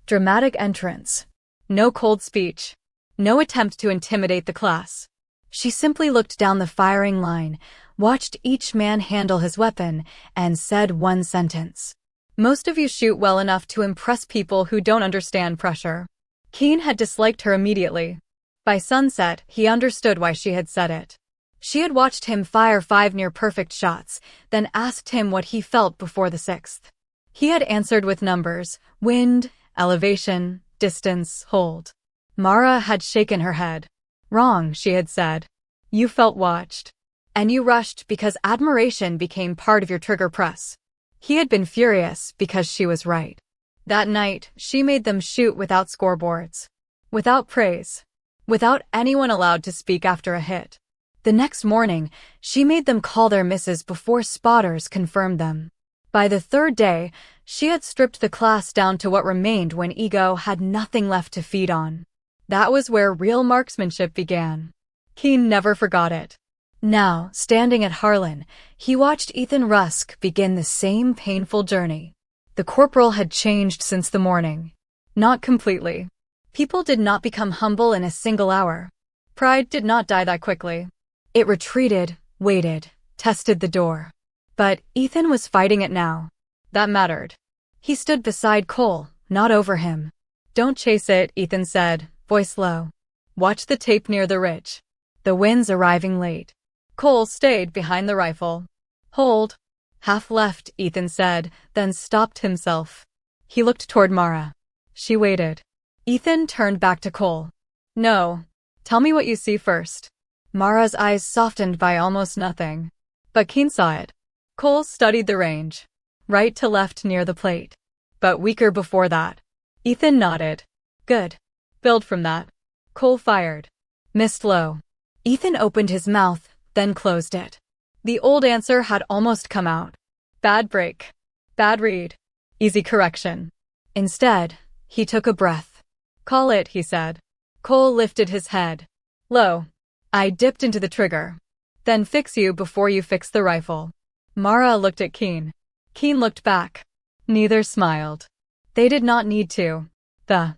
dramatic entrance. No cold speech. No attempt to intimidate the class. She simply looked down the firing line, watched each man handle his weapon, and said one sentence. Most of you shoot well enough to impress people who don't understand pressure. Keen had disliked her immediately. By sunset, he understood why she had said it. She had watched him fire 5 near-perfect shots, then asked him what he felt before the 6th. He had answered with numbers, wind, elevation, distance, hold. Mara had shaken her head. Wrong, she had said. You felt watched. And you rushed because admiration became part of your trigger press. He had been furious because she was right. That night, she made them shoot without scoreboards. Without praise. Without anyone allowed to speak after a hit. The next morning, she made them call their misses before spotters confirmed them. By the 3rd day, she had stripped the class down to what remained when ego had nothing left to feed on. That was where real marksmanship began. Keen never forgot it. Now, standing at Harlan, he watched Ethan Rusk begin the same painful journey. The corporal had changed since the morning. Not completely. People did not become humble in a single hour. Pride did not die that quickly. It retreated, waited, tested the door. But Ethan was fighting it now. That mattered. He stood beside Cole, not over him. Don't chase it, Ethan said, voice low. Watch the tape near the ridge. The wind's arriving late. Cole stayed behind the rifle. Hold. Half left, Ethan said, then stopped himself. He looked toward Mara. She waited. Ethan turned back to Cole. No. Tell me what you see first. Mara's eyes softened by almost nothing. But Keen saw it. Cole studied the range. Right to left near the plate. But weaker before that. Ethan nodded. Good. Build from that. Cole fired. Missed low. Ethan opened his mouth, then closed it. The old answer had almost come out. Bad break. Bad read. Easy correction. Instead, he took a breath. Call it, he said. Cole lifted his head. Low. I dipped into the trigger. Then fix you before you fix the rifle. Mara looked at Keen. Keen looked back. Neither smiled. They did not need to. The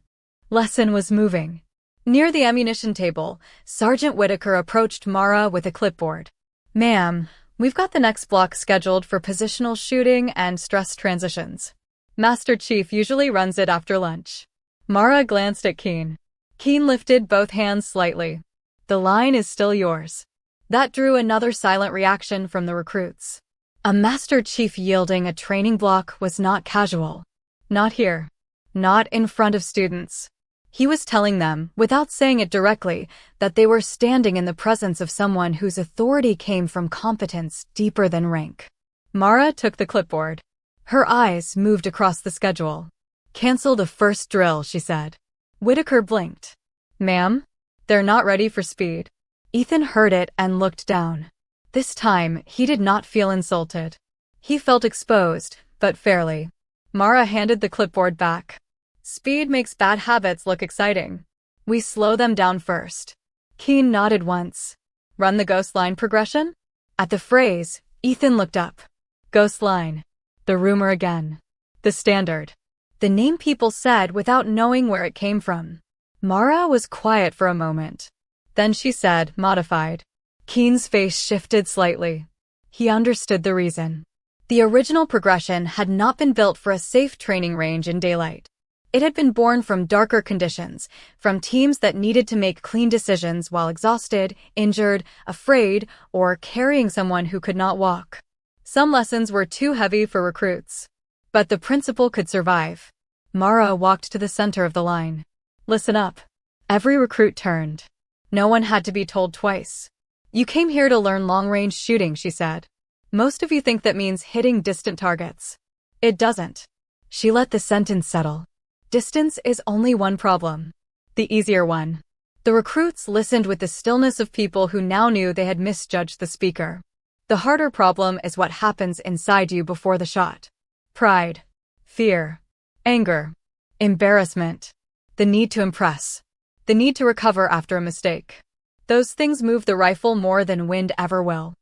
lesson was moving. Near the ammunition table, Sergeant Whitaker approached Mara with a clipboard. Ma'am, we've got the next block scheduled for positional shooting and stress transitions. Master Chief usually runs it after lunch. Mara glanced at Keen. Keen lifted both hands slightly. The line is still yours. That drew another silent reaction from the recruits. A Master Chief yielding a training block was not casual. Not here. Not in front of students. He was telling them, without saying it directly, that they were standing in the presence of someone whose authority came from competence deeper than rank. Mara took the clipboard. Her eyes moved across the schedule. Cancel the first drill, she said. Whitaker blinked. Ma'am? They're not ready for speed. Ethan heard it and looked down. This time, he did not feel insulted. He felt exposed, but fairly. Mara handed the clipboard back. Speed makes bad habits look exciting. We slow them down first. Keen nodded once. Run the ghost line progression? At the phrase, Ethan looked up. Ghost line. The rumor again. The standard. The name people said without knowing where it came from. Mara was quiet for a moment. Then she said, modified. Keen's face shifted slightly. He understood the reason. The original progression had not been built for a safe training range in daylight. It had been born from darker conditions, from teams that needed to make clean decisions while exhausted, injured, afraid, or carrying someone who could not walk. Some lessons were too heavy for recruits. But the principle could survive. Mara walked to the center of the line. Listen up. Every recruit turned. No one had to be told twice. You came here to learn long-range shooting, she said. Most of you think that means hitting distant targets. It doesn't. She let the sentence settle. Distance is only one problem. The easier one. The recruits listened with the stillness of people who now knew they had misjudged the speaker. The harder problem is what happens inside you before the shot. Pride. Fear. Anger. Embarrassment. The need to impress. The need to recover after a mistake. Those things move the rifle more than wind ever will.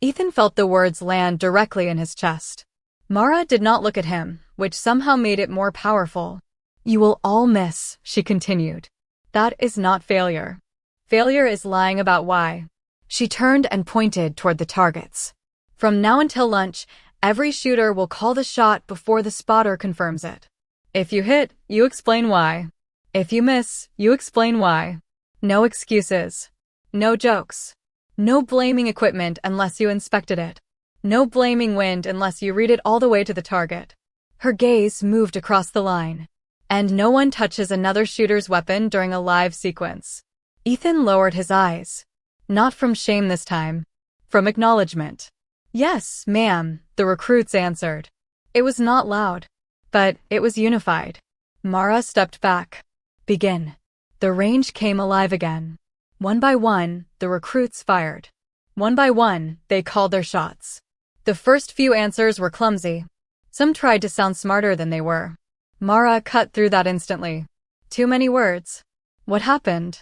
Ethan felt the words land directly in his chest. Mara did not look at him, which somehow made it more powerful. You will all miss, she continued. That is not failure. Failure is lying about why. She turned and pointed toward the targets. From now until lunch, every shooter will call the shot before the spotter confirms it. If you hit, you explain why. If you miss, you explain why. No excuses. No jokes. No blaming equipment unless you inspected it. No blaming wind unless you read it all the way to the target. Her gaze moved across the line. And no one touches another shooter's weapon during a live sequence. Ethan lowered his eyes. Not from shame this time. From acknowledgement. Yes, ma'am, the recruits answered. It was not loud. But it was unified. Mara stepped back. Begin. The range came alive again. One by one, the recruits fired. One by one, they called their shots. The first few answers were clumsy. Some tried to sound smarter than they were. Mara cut through that instantly. Too many words. What happened?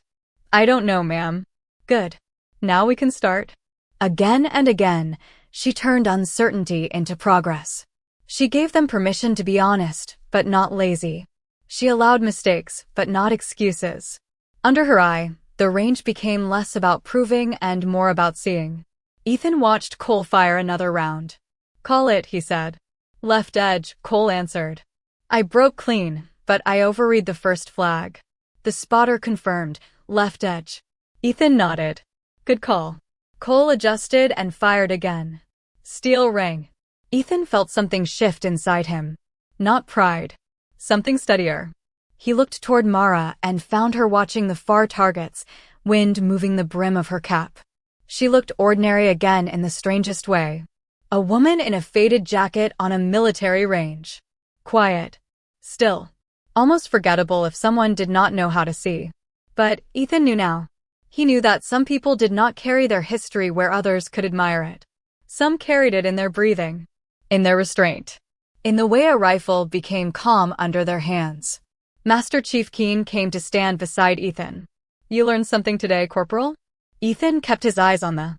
I don't know, ma'am. Good. Now we can start. Again and again, she turned uncertainty into progress. She gave them permission to be honest, but not lazy. She allowed mistakes, but not excuses. Under her eye, the range became less about proving and more about seeing. Ethan watched Cole fire another round. Call it, he said. Left edge, Cole answered. I broke clean, but I overread the first flag. The spotter confirmed, left edge. Ethan nodded. Good call. Cole adjusted and fired again. Steel rang. Ethan felt something shift inside him. Not pride. Something steadier. He looked toward Mara and found her watching the far targets, wind moving the brim of her cap. She looked ordinary again in the strangest way. A woman in a faded jacket on a military range. Quiet. Still. Almost forgettable if someone did not know how to see. But Ethan knew now. He knew that some people did not carry their history where others could admire it. Some carried it in their breathing. In their restraint. In the way a rifle became calm under their hands. Master Chief Keen came to stand beside Ethan. You learned something today, Corporal? Ethan kept his eyes on the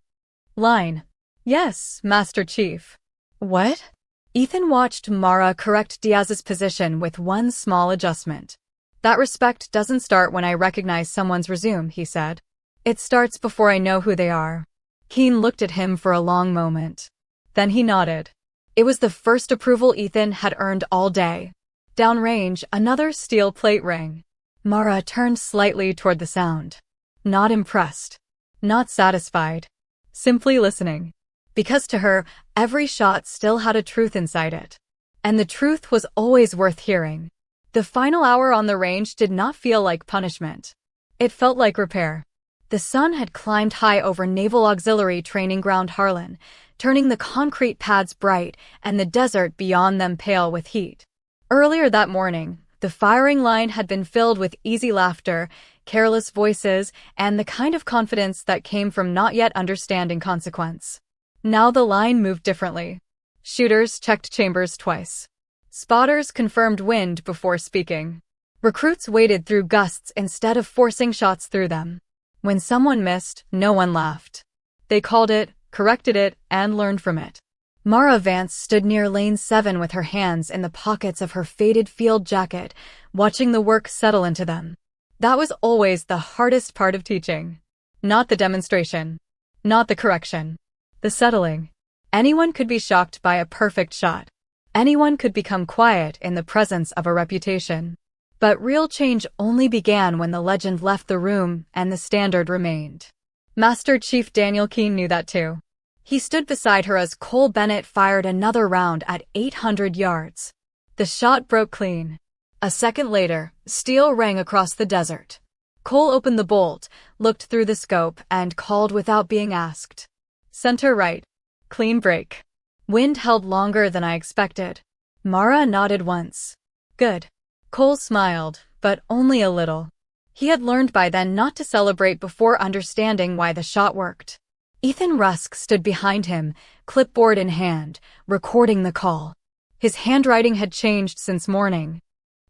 line. Yes, Master Chief. What? Ethan watched Mara correct Diaz's position with one small adjustment. That respect doesn't start when I recognize someone's resume, he said. It starts before I know who they are. Keen looked at him for a long moment. Then he nodded. It was the first approval Ethan had earned all day. Downrange, another steel plate rang. Mara turned slightly toward the sound. Not impressed. Not satisfied. Simply listening. Because to her, every shot still had a truth inside it. And the truth was always worth hearing. The final hour on the range did not feel like punishment. It felt like repair. The sun had climbed high over Naval Auxiliary Training Ground Harlan, turning the concrete pads bright and the desert beyond them pale with heat. Earlier that morning, the firing line had been filled with easy laughter, careless voices, and the kind of confidence that came from not yet understanding consequence. Now the line moved differently. Shooters checked chambers twice. Spotters confirmed wind before speaking. Recruits waded through gusts instead of forcing shots through them. When someone missed, no one laughed. They called it, corrected it, and learned from it. Mara Vance stood near lane 7 with her hands in the pockets of her faded field jacket, watching the work settle into them. That was always the hardest part of teaching. Not the demonstration. Not the correction. The settling. Anyone could be shocked by a perfect shot. Anyone could become quiet in the presence of a reputation. But real change only began when the legend left the room and the standard remained. Master Chief Daniel Keene knew that too. He stood beside her as Cole Bennett fired another round at 800 yards. The shot broke clean. A second later, steel rang across the desert. Cole opened the bolt, looked through the scope, and called without being asked. Center right. Clean break. Wind held longer than I expected. Mara nodded once. Good. Cole smiled, but only a little. He had learned by then not to celebrate before understanding why the shot worked. Ethan Rusk stood behind him, clipboard in hand, recording the call. His handwriting had changed since morning.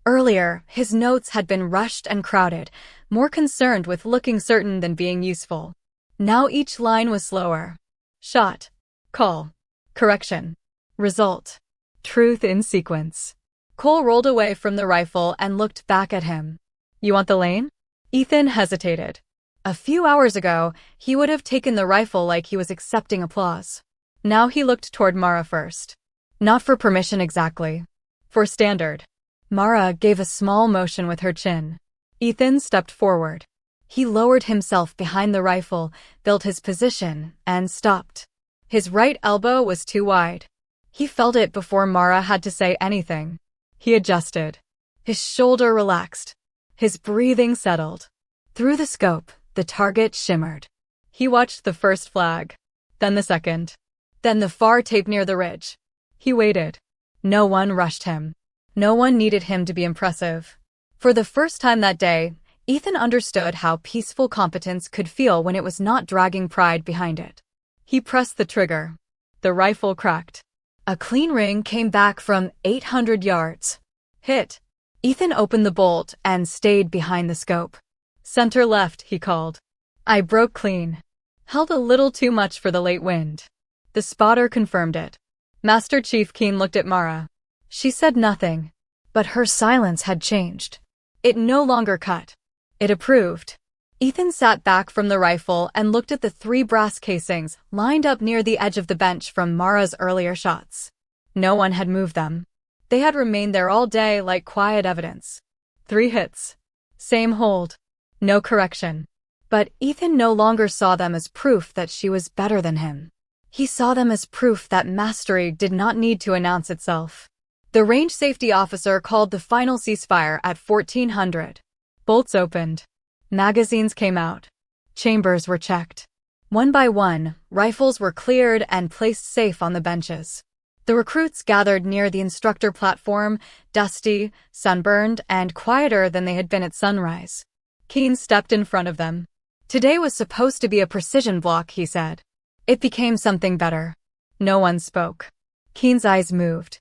Earlier, his notes had been rushed and crowded, more concerned with looking certain than being useful. Now each line was slower. Shot. Call. Correction. Result. Truth in sequence. Cole rolled away from the rifle and looked back at him. You want the lane? Ethan hesitated. A few hours ago, he would have taken the rifle like he was accepting applause. Now he looked toward Mara first. Not for permission exactly. For standard. Mara gave a small motion with her chin. Ethan stepped forward. He lowered himself behind the rifle, built his position, and stopped. His right elbow was too wide. He felt it before Mara had to say anything. He adjusted. His shoulder relaxed. His breathing settled. Through the scope, the target shimmered. He watched the first flag, then the second, then the far tape near the ridge. He waited. No one rushed him. No one needed him to be impressive. For the first time that day, Ethan understood how peaceful competence could feel when it was not dragging pride behind it. He pressed the trigger. The rifle cracked. A clean ring came back from 800 yards. Hit. Ethan opened the bolt and stayed behind the scope. Center left, he called. I broke clean. Held a little too much for the late wind. The spotter confirmed it. Master Chief Keene looked at Mara. She said nothing, but her silence had changed. It no longer cut. It approved. Ethan sat back from the rifle and looked at the 3 brass casings lined up near the edge of the bench from Mara's earlier shots. No one had moved them. They had remained there all day like quiet evidence. 3 hits. Same hold. No correction. But Ethan no longer saw them as proof that she was better than him. He saw them as proof that mastery did not need to announce itself. The range safety officer called the final ceasefire at 1400. Bolts opened. Magazines came out. Chambers were checked. One by one, rifles were cleared and placed safe on the benches. The recruits gathered near the instructor platform, dusty, sunburned, and quieter than they had been at sunrise. Keene stepped in front of them. Today was supposed to be a precision block, he said. It became something better. No one spoke. Keene's eyes moved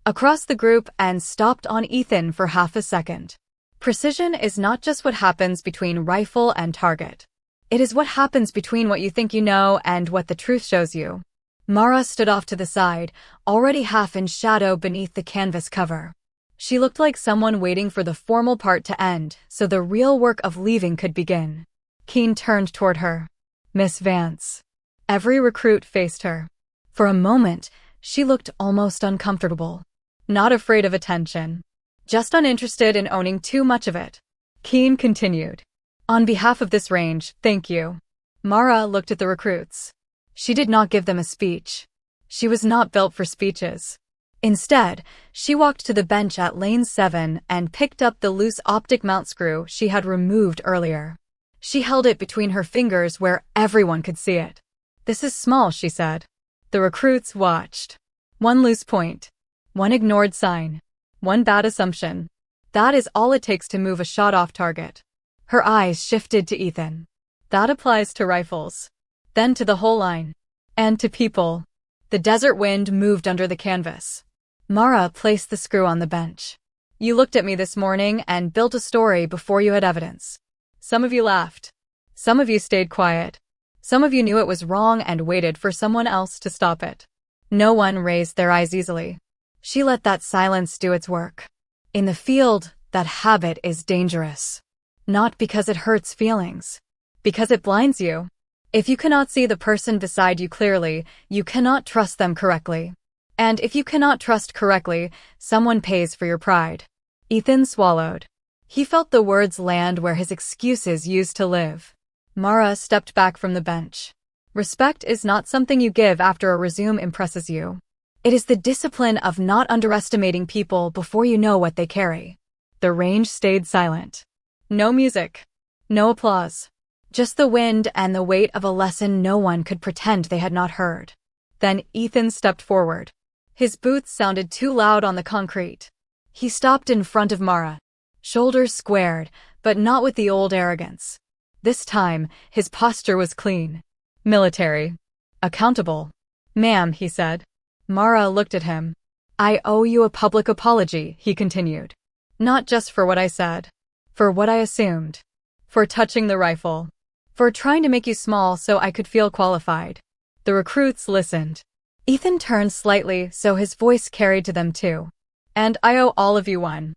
across the group and stopped on Ethan for half a second. Precision is not just what happens between rifle and target. It is what happens between what you think you know and what the truth shows you. Mara stood off to the side, already half in shadow beneath the canvas cover. She looked like someone waiting for the formal part to end, so the real work of leaving could begin. Keen turned toward her. Miss Vance. Every recruit faced her. For a moment, she looked almost uncomfortable. Not afraid of attention. Just uninterested in owning too much of it. Keen continued. On behalf of this range, thank you. Mara looked at the recruits. She did not give them a speech. She was not built for speeches. Instead, she walked to the bench at lane 7 and picked up the loose optic mount screw she had removed earlier. She held it between her fingers where everyone could see it. This is small, she said. The recruits watched. One loose point. One ignored sign. One bad assumption. That is all it takes to move a shot off target. Her eyes shifted to Ethan. That applies to rifles. Then to the whole line. And to people. The desert wind moved under the canvas. Mara placed the screw on the bench. You looked at me this morning and built a story before you had evidence. Some of you laughed. Some of you stayed quiet. Some of you knew it was wrong and waited for someone else to stop it. No one raised their eyes easily. She let that silence do its work. In the field, that habit is dangerous. Not because it hurts feelings. Because it blinds you. If you cannot see the person beside you clearly, you cannot trust them correctly. And if you cannot trust correctly, someone pays for your pride. Ethan swallowed. He felt the words land where his excuses used to live. Mara stepped back from the bench. Respect is not something you give after a resume impresses you. It is the discipline of not underestimating people before you know what they carry. The range stayed silent. No music. No applause. Just the wind and the weight of a lesson no one could pretend they had not heard. Then Ethan stepped forward. His boots sounded too loud on the concrete. He stopped in front of Mara. Shoulders squared, but not with the old arrogance. This time, his posture was clean. Military. Accountable. Ma'am, he said. Mara looked at him. I owe you a public apology, he continued. Not just for what I said. For what I assumed. For touching the rifle. For trying to make you small so I could feel qualified. The recruits listened. Ethan turned slightly so his voice carried to them too. And I owe all of you one.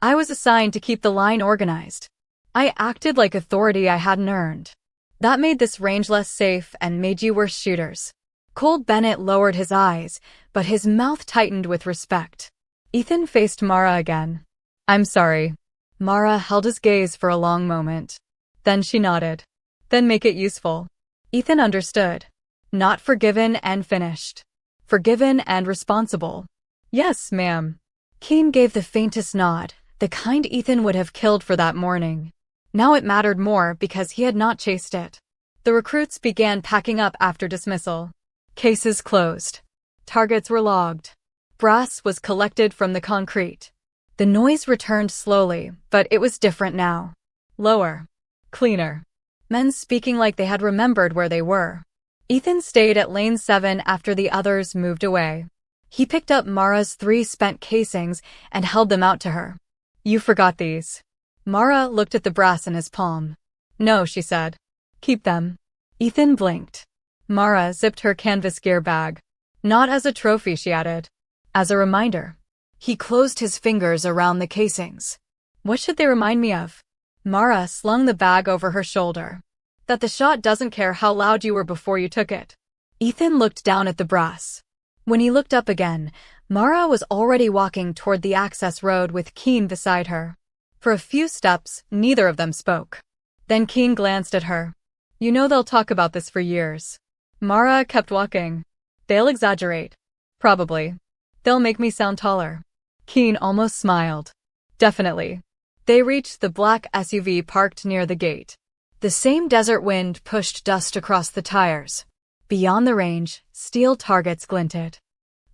I was assigned to keep the line organized. I acted like authority I hadn't earned. That made this range less safe and made you worse shooters. Cole Bennett lowered his eyes, but his mouth tightened with respect. Ethan faced Mara again. I'm sorry. Mara held his gaze for a long moment. Then she nodded. Then make it useful. Ethan understood. Not forgiven and finished. Forgiven and responsible. Yes, ma'am. Keen gave the faintest nod, the kind Ethan would have killed for that morning. Now it mattered more because he had not chased it. The recruits began packing up after dismissal. Cases closed. Targets were logged. Brass was collected from the concrete. The noise returned slowly, but it was different now. Lower. Cleaner. Men speaking like they had remembered where they were. Ethan stayed at lane 7 after the others moved away. He picked up Mara's 3 spent casings and held them out to her. You forgot these. Mara looked at the brass in his palm. No, she said. Keep them. Ethan blinked. Mara zipped her canvas gear bag. Not as a trophy, she added. As a reminder. He closed his fingers around the casings. What should they remind me of? Mara slung the bag over her shoulder. That the shot doesn't care how loud you were before you took it. Ethan looked down at the brass. When he looked up again, Mara was already walking toward the access road with Keen beside her. For a few steps, neither of them spoke. Then Keen glanced at her. You know they'll talk about this for years. Mara kept walking. They'll exaggerate. Probably. They'll make me sound taller. Keen almost smiled. Definitely. They reached the black SUV parked near the gate. The same desert wind pushed dust across the tires. Beyond the range, steel targets glinted.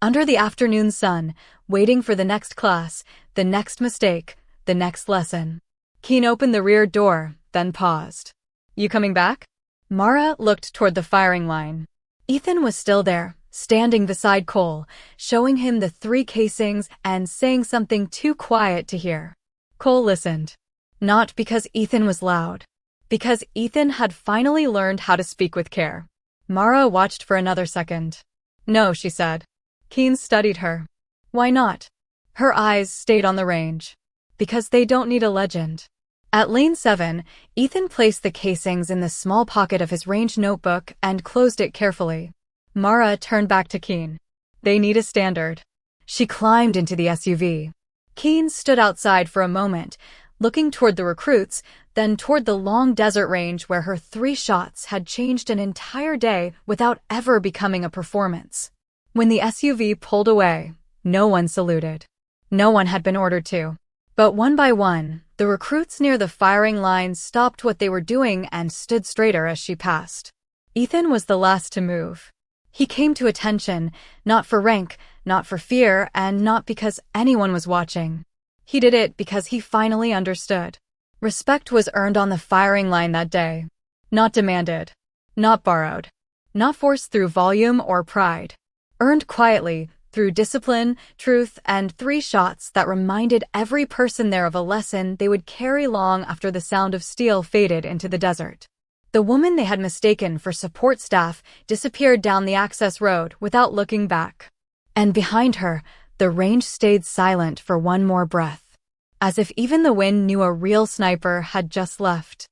Under the afternoon sun, waiting for the next class, the next mistake, the next lesson. Keen opened the rear door, then paused. You coming back? Mara looked toward the firing line. Ethan was still there, standing beside Cole, showing him the 3 casings and saying something too quiet to hear. Cole listened. Not because Ethan was loud. Because Ethan had finally learned how to speak with care. Mara watched for another second. No, she said. Keen studied her. Why not? Her eyes stayed on the range. Because they don't need a legend. At lane 7, Ethan placed the casings in the small pocket of his range notebook and closed it carefully. Mara turned back to Keen. They need a standard. She climbed into the SUV. Keen stood outside for a moment, looking toward the recruits, then toward the long desert range where her 3 shots had changed an entire day without ever becoming a performance. When the SUV pulled away, no one saluted. No one had been ordered to. But one by one, the recruits near the firing line stopped what they were doing and stood straighter as she passed. Ethan was the last to move. He came to attention, not for rank, not for fear, and not because anyone was watching. He did it because he finally understood. Respect was earned on the firing line that day. Not demanded. Not borrowed. Not forced through volume or pride. Earned quietly, through discipline, truth, and 3 shots that reminded every person there of a lesson they would carry long after the sound of steel faded into the desert. The woman they had mistaken for support staff disappeared down the access road without looking back. And behind her, the range stayed silent for one more breath. As if even the wind knew a real sniper had just left.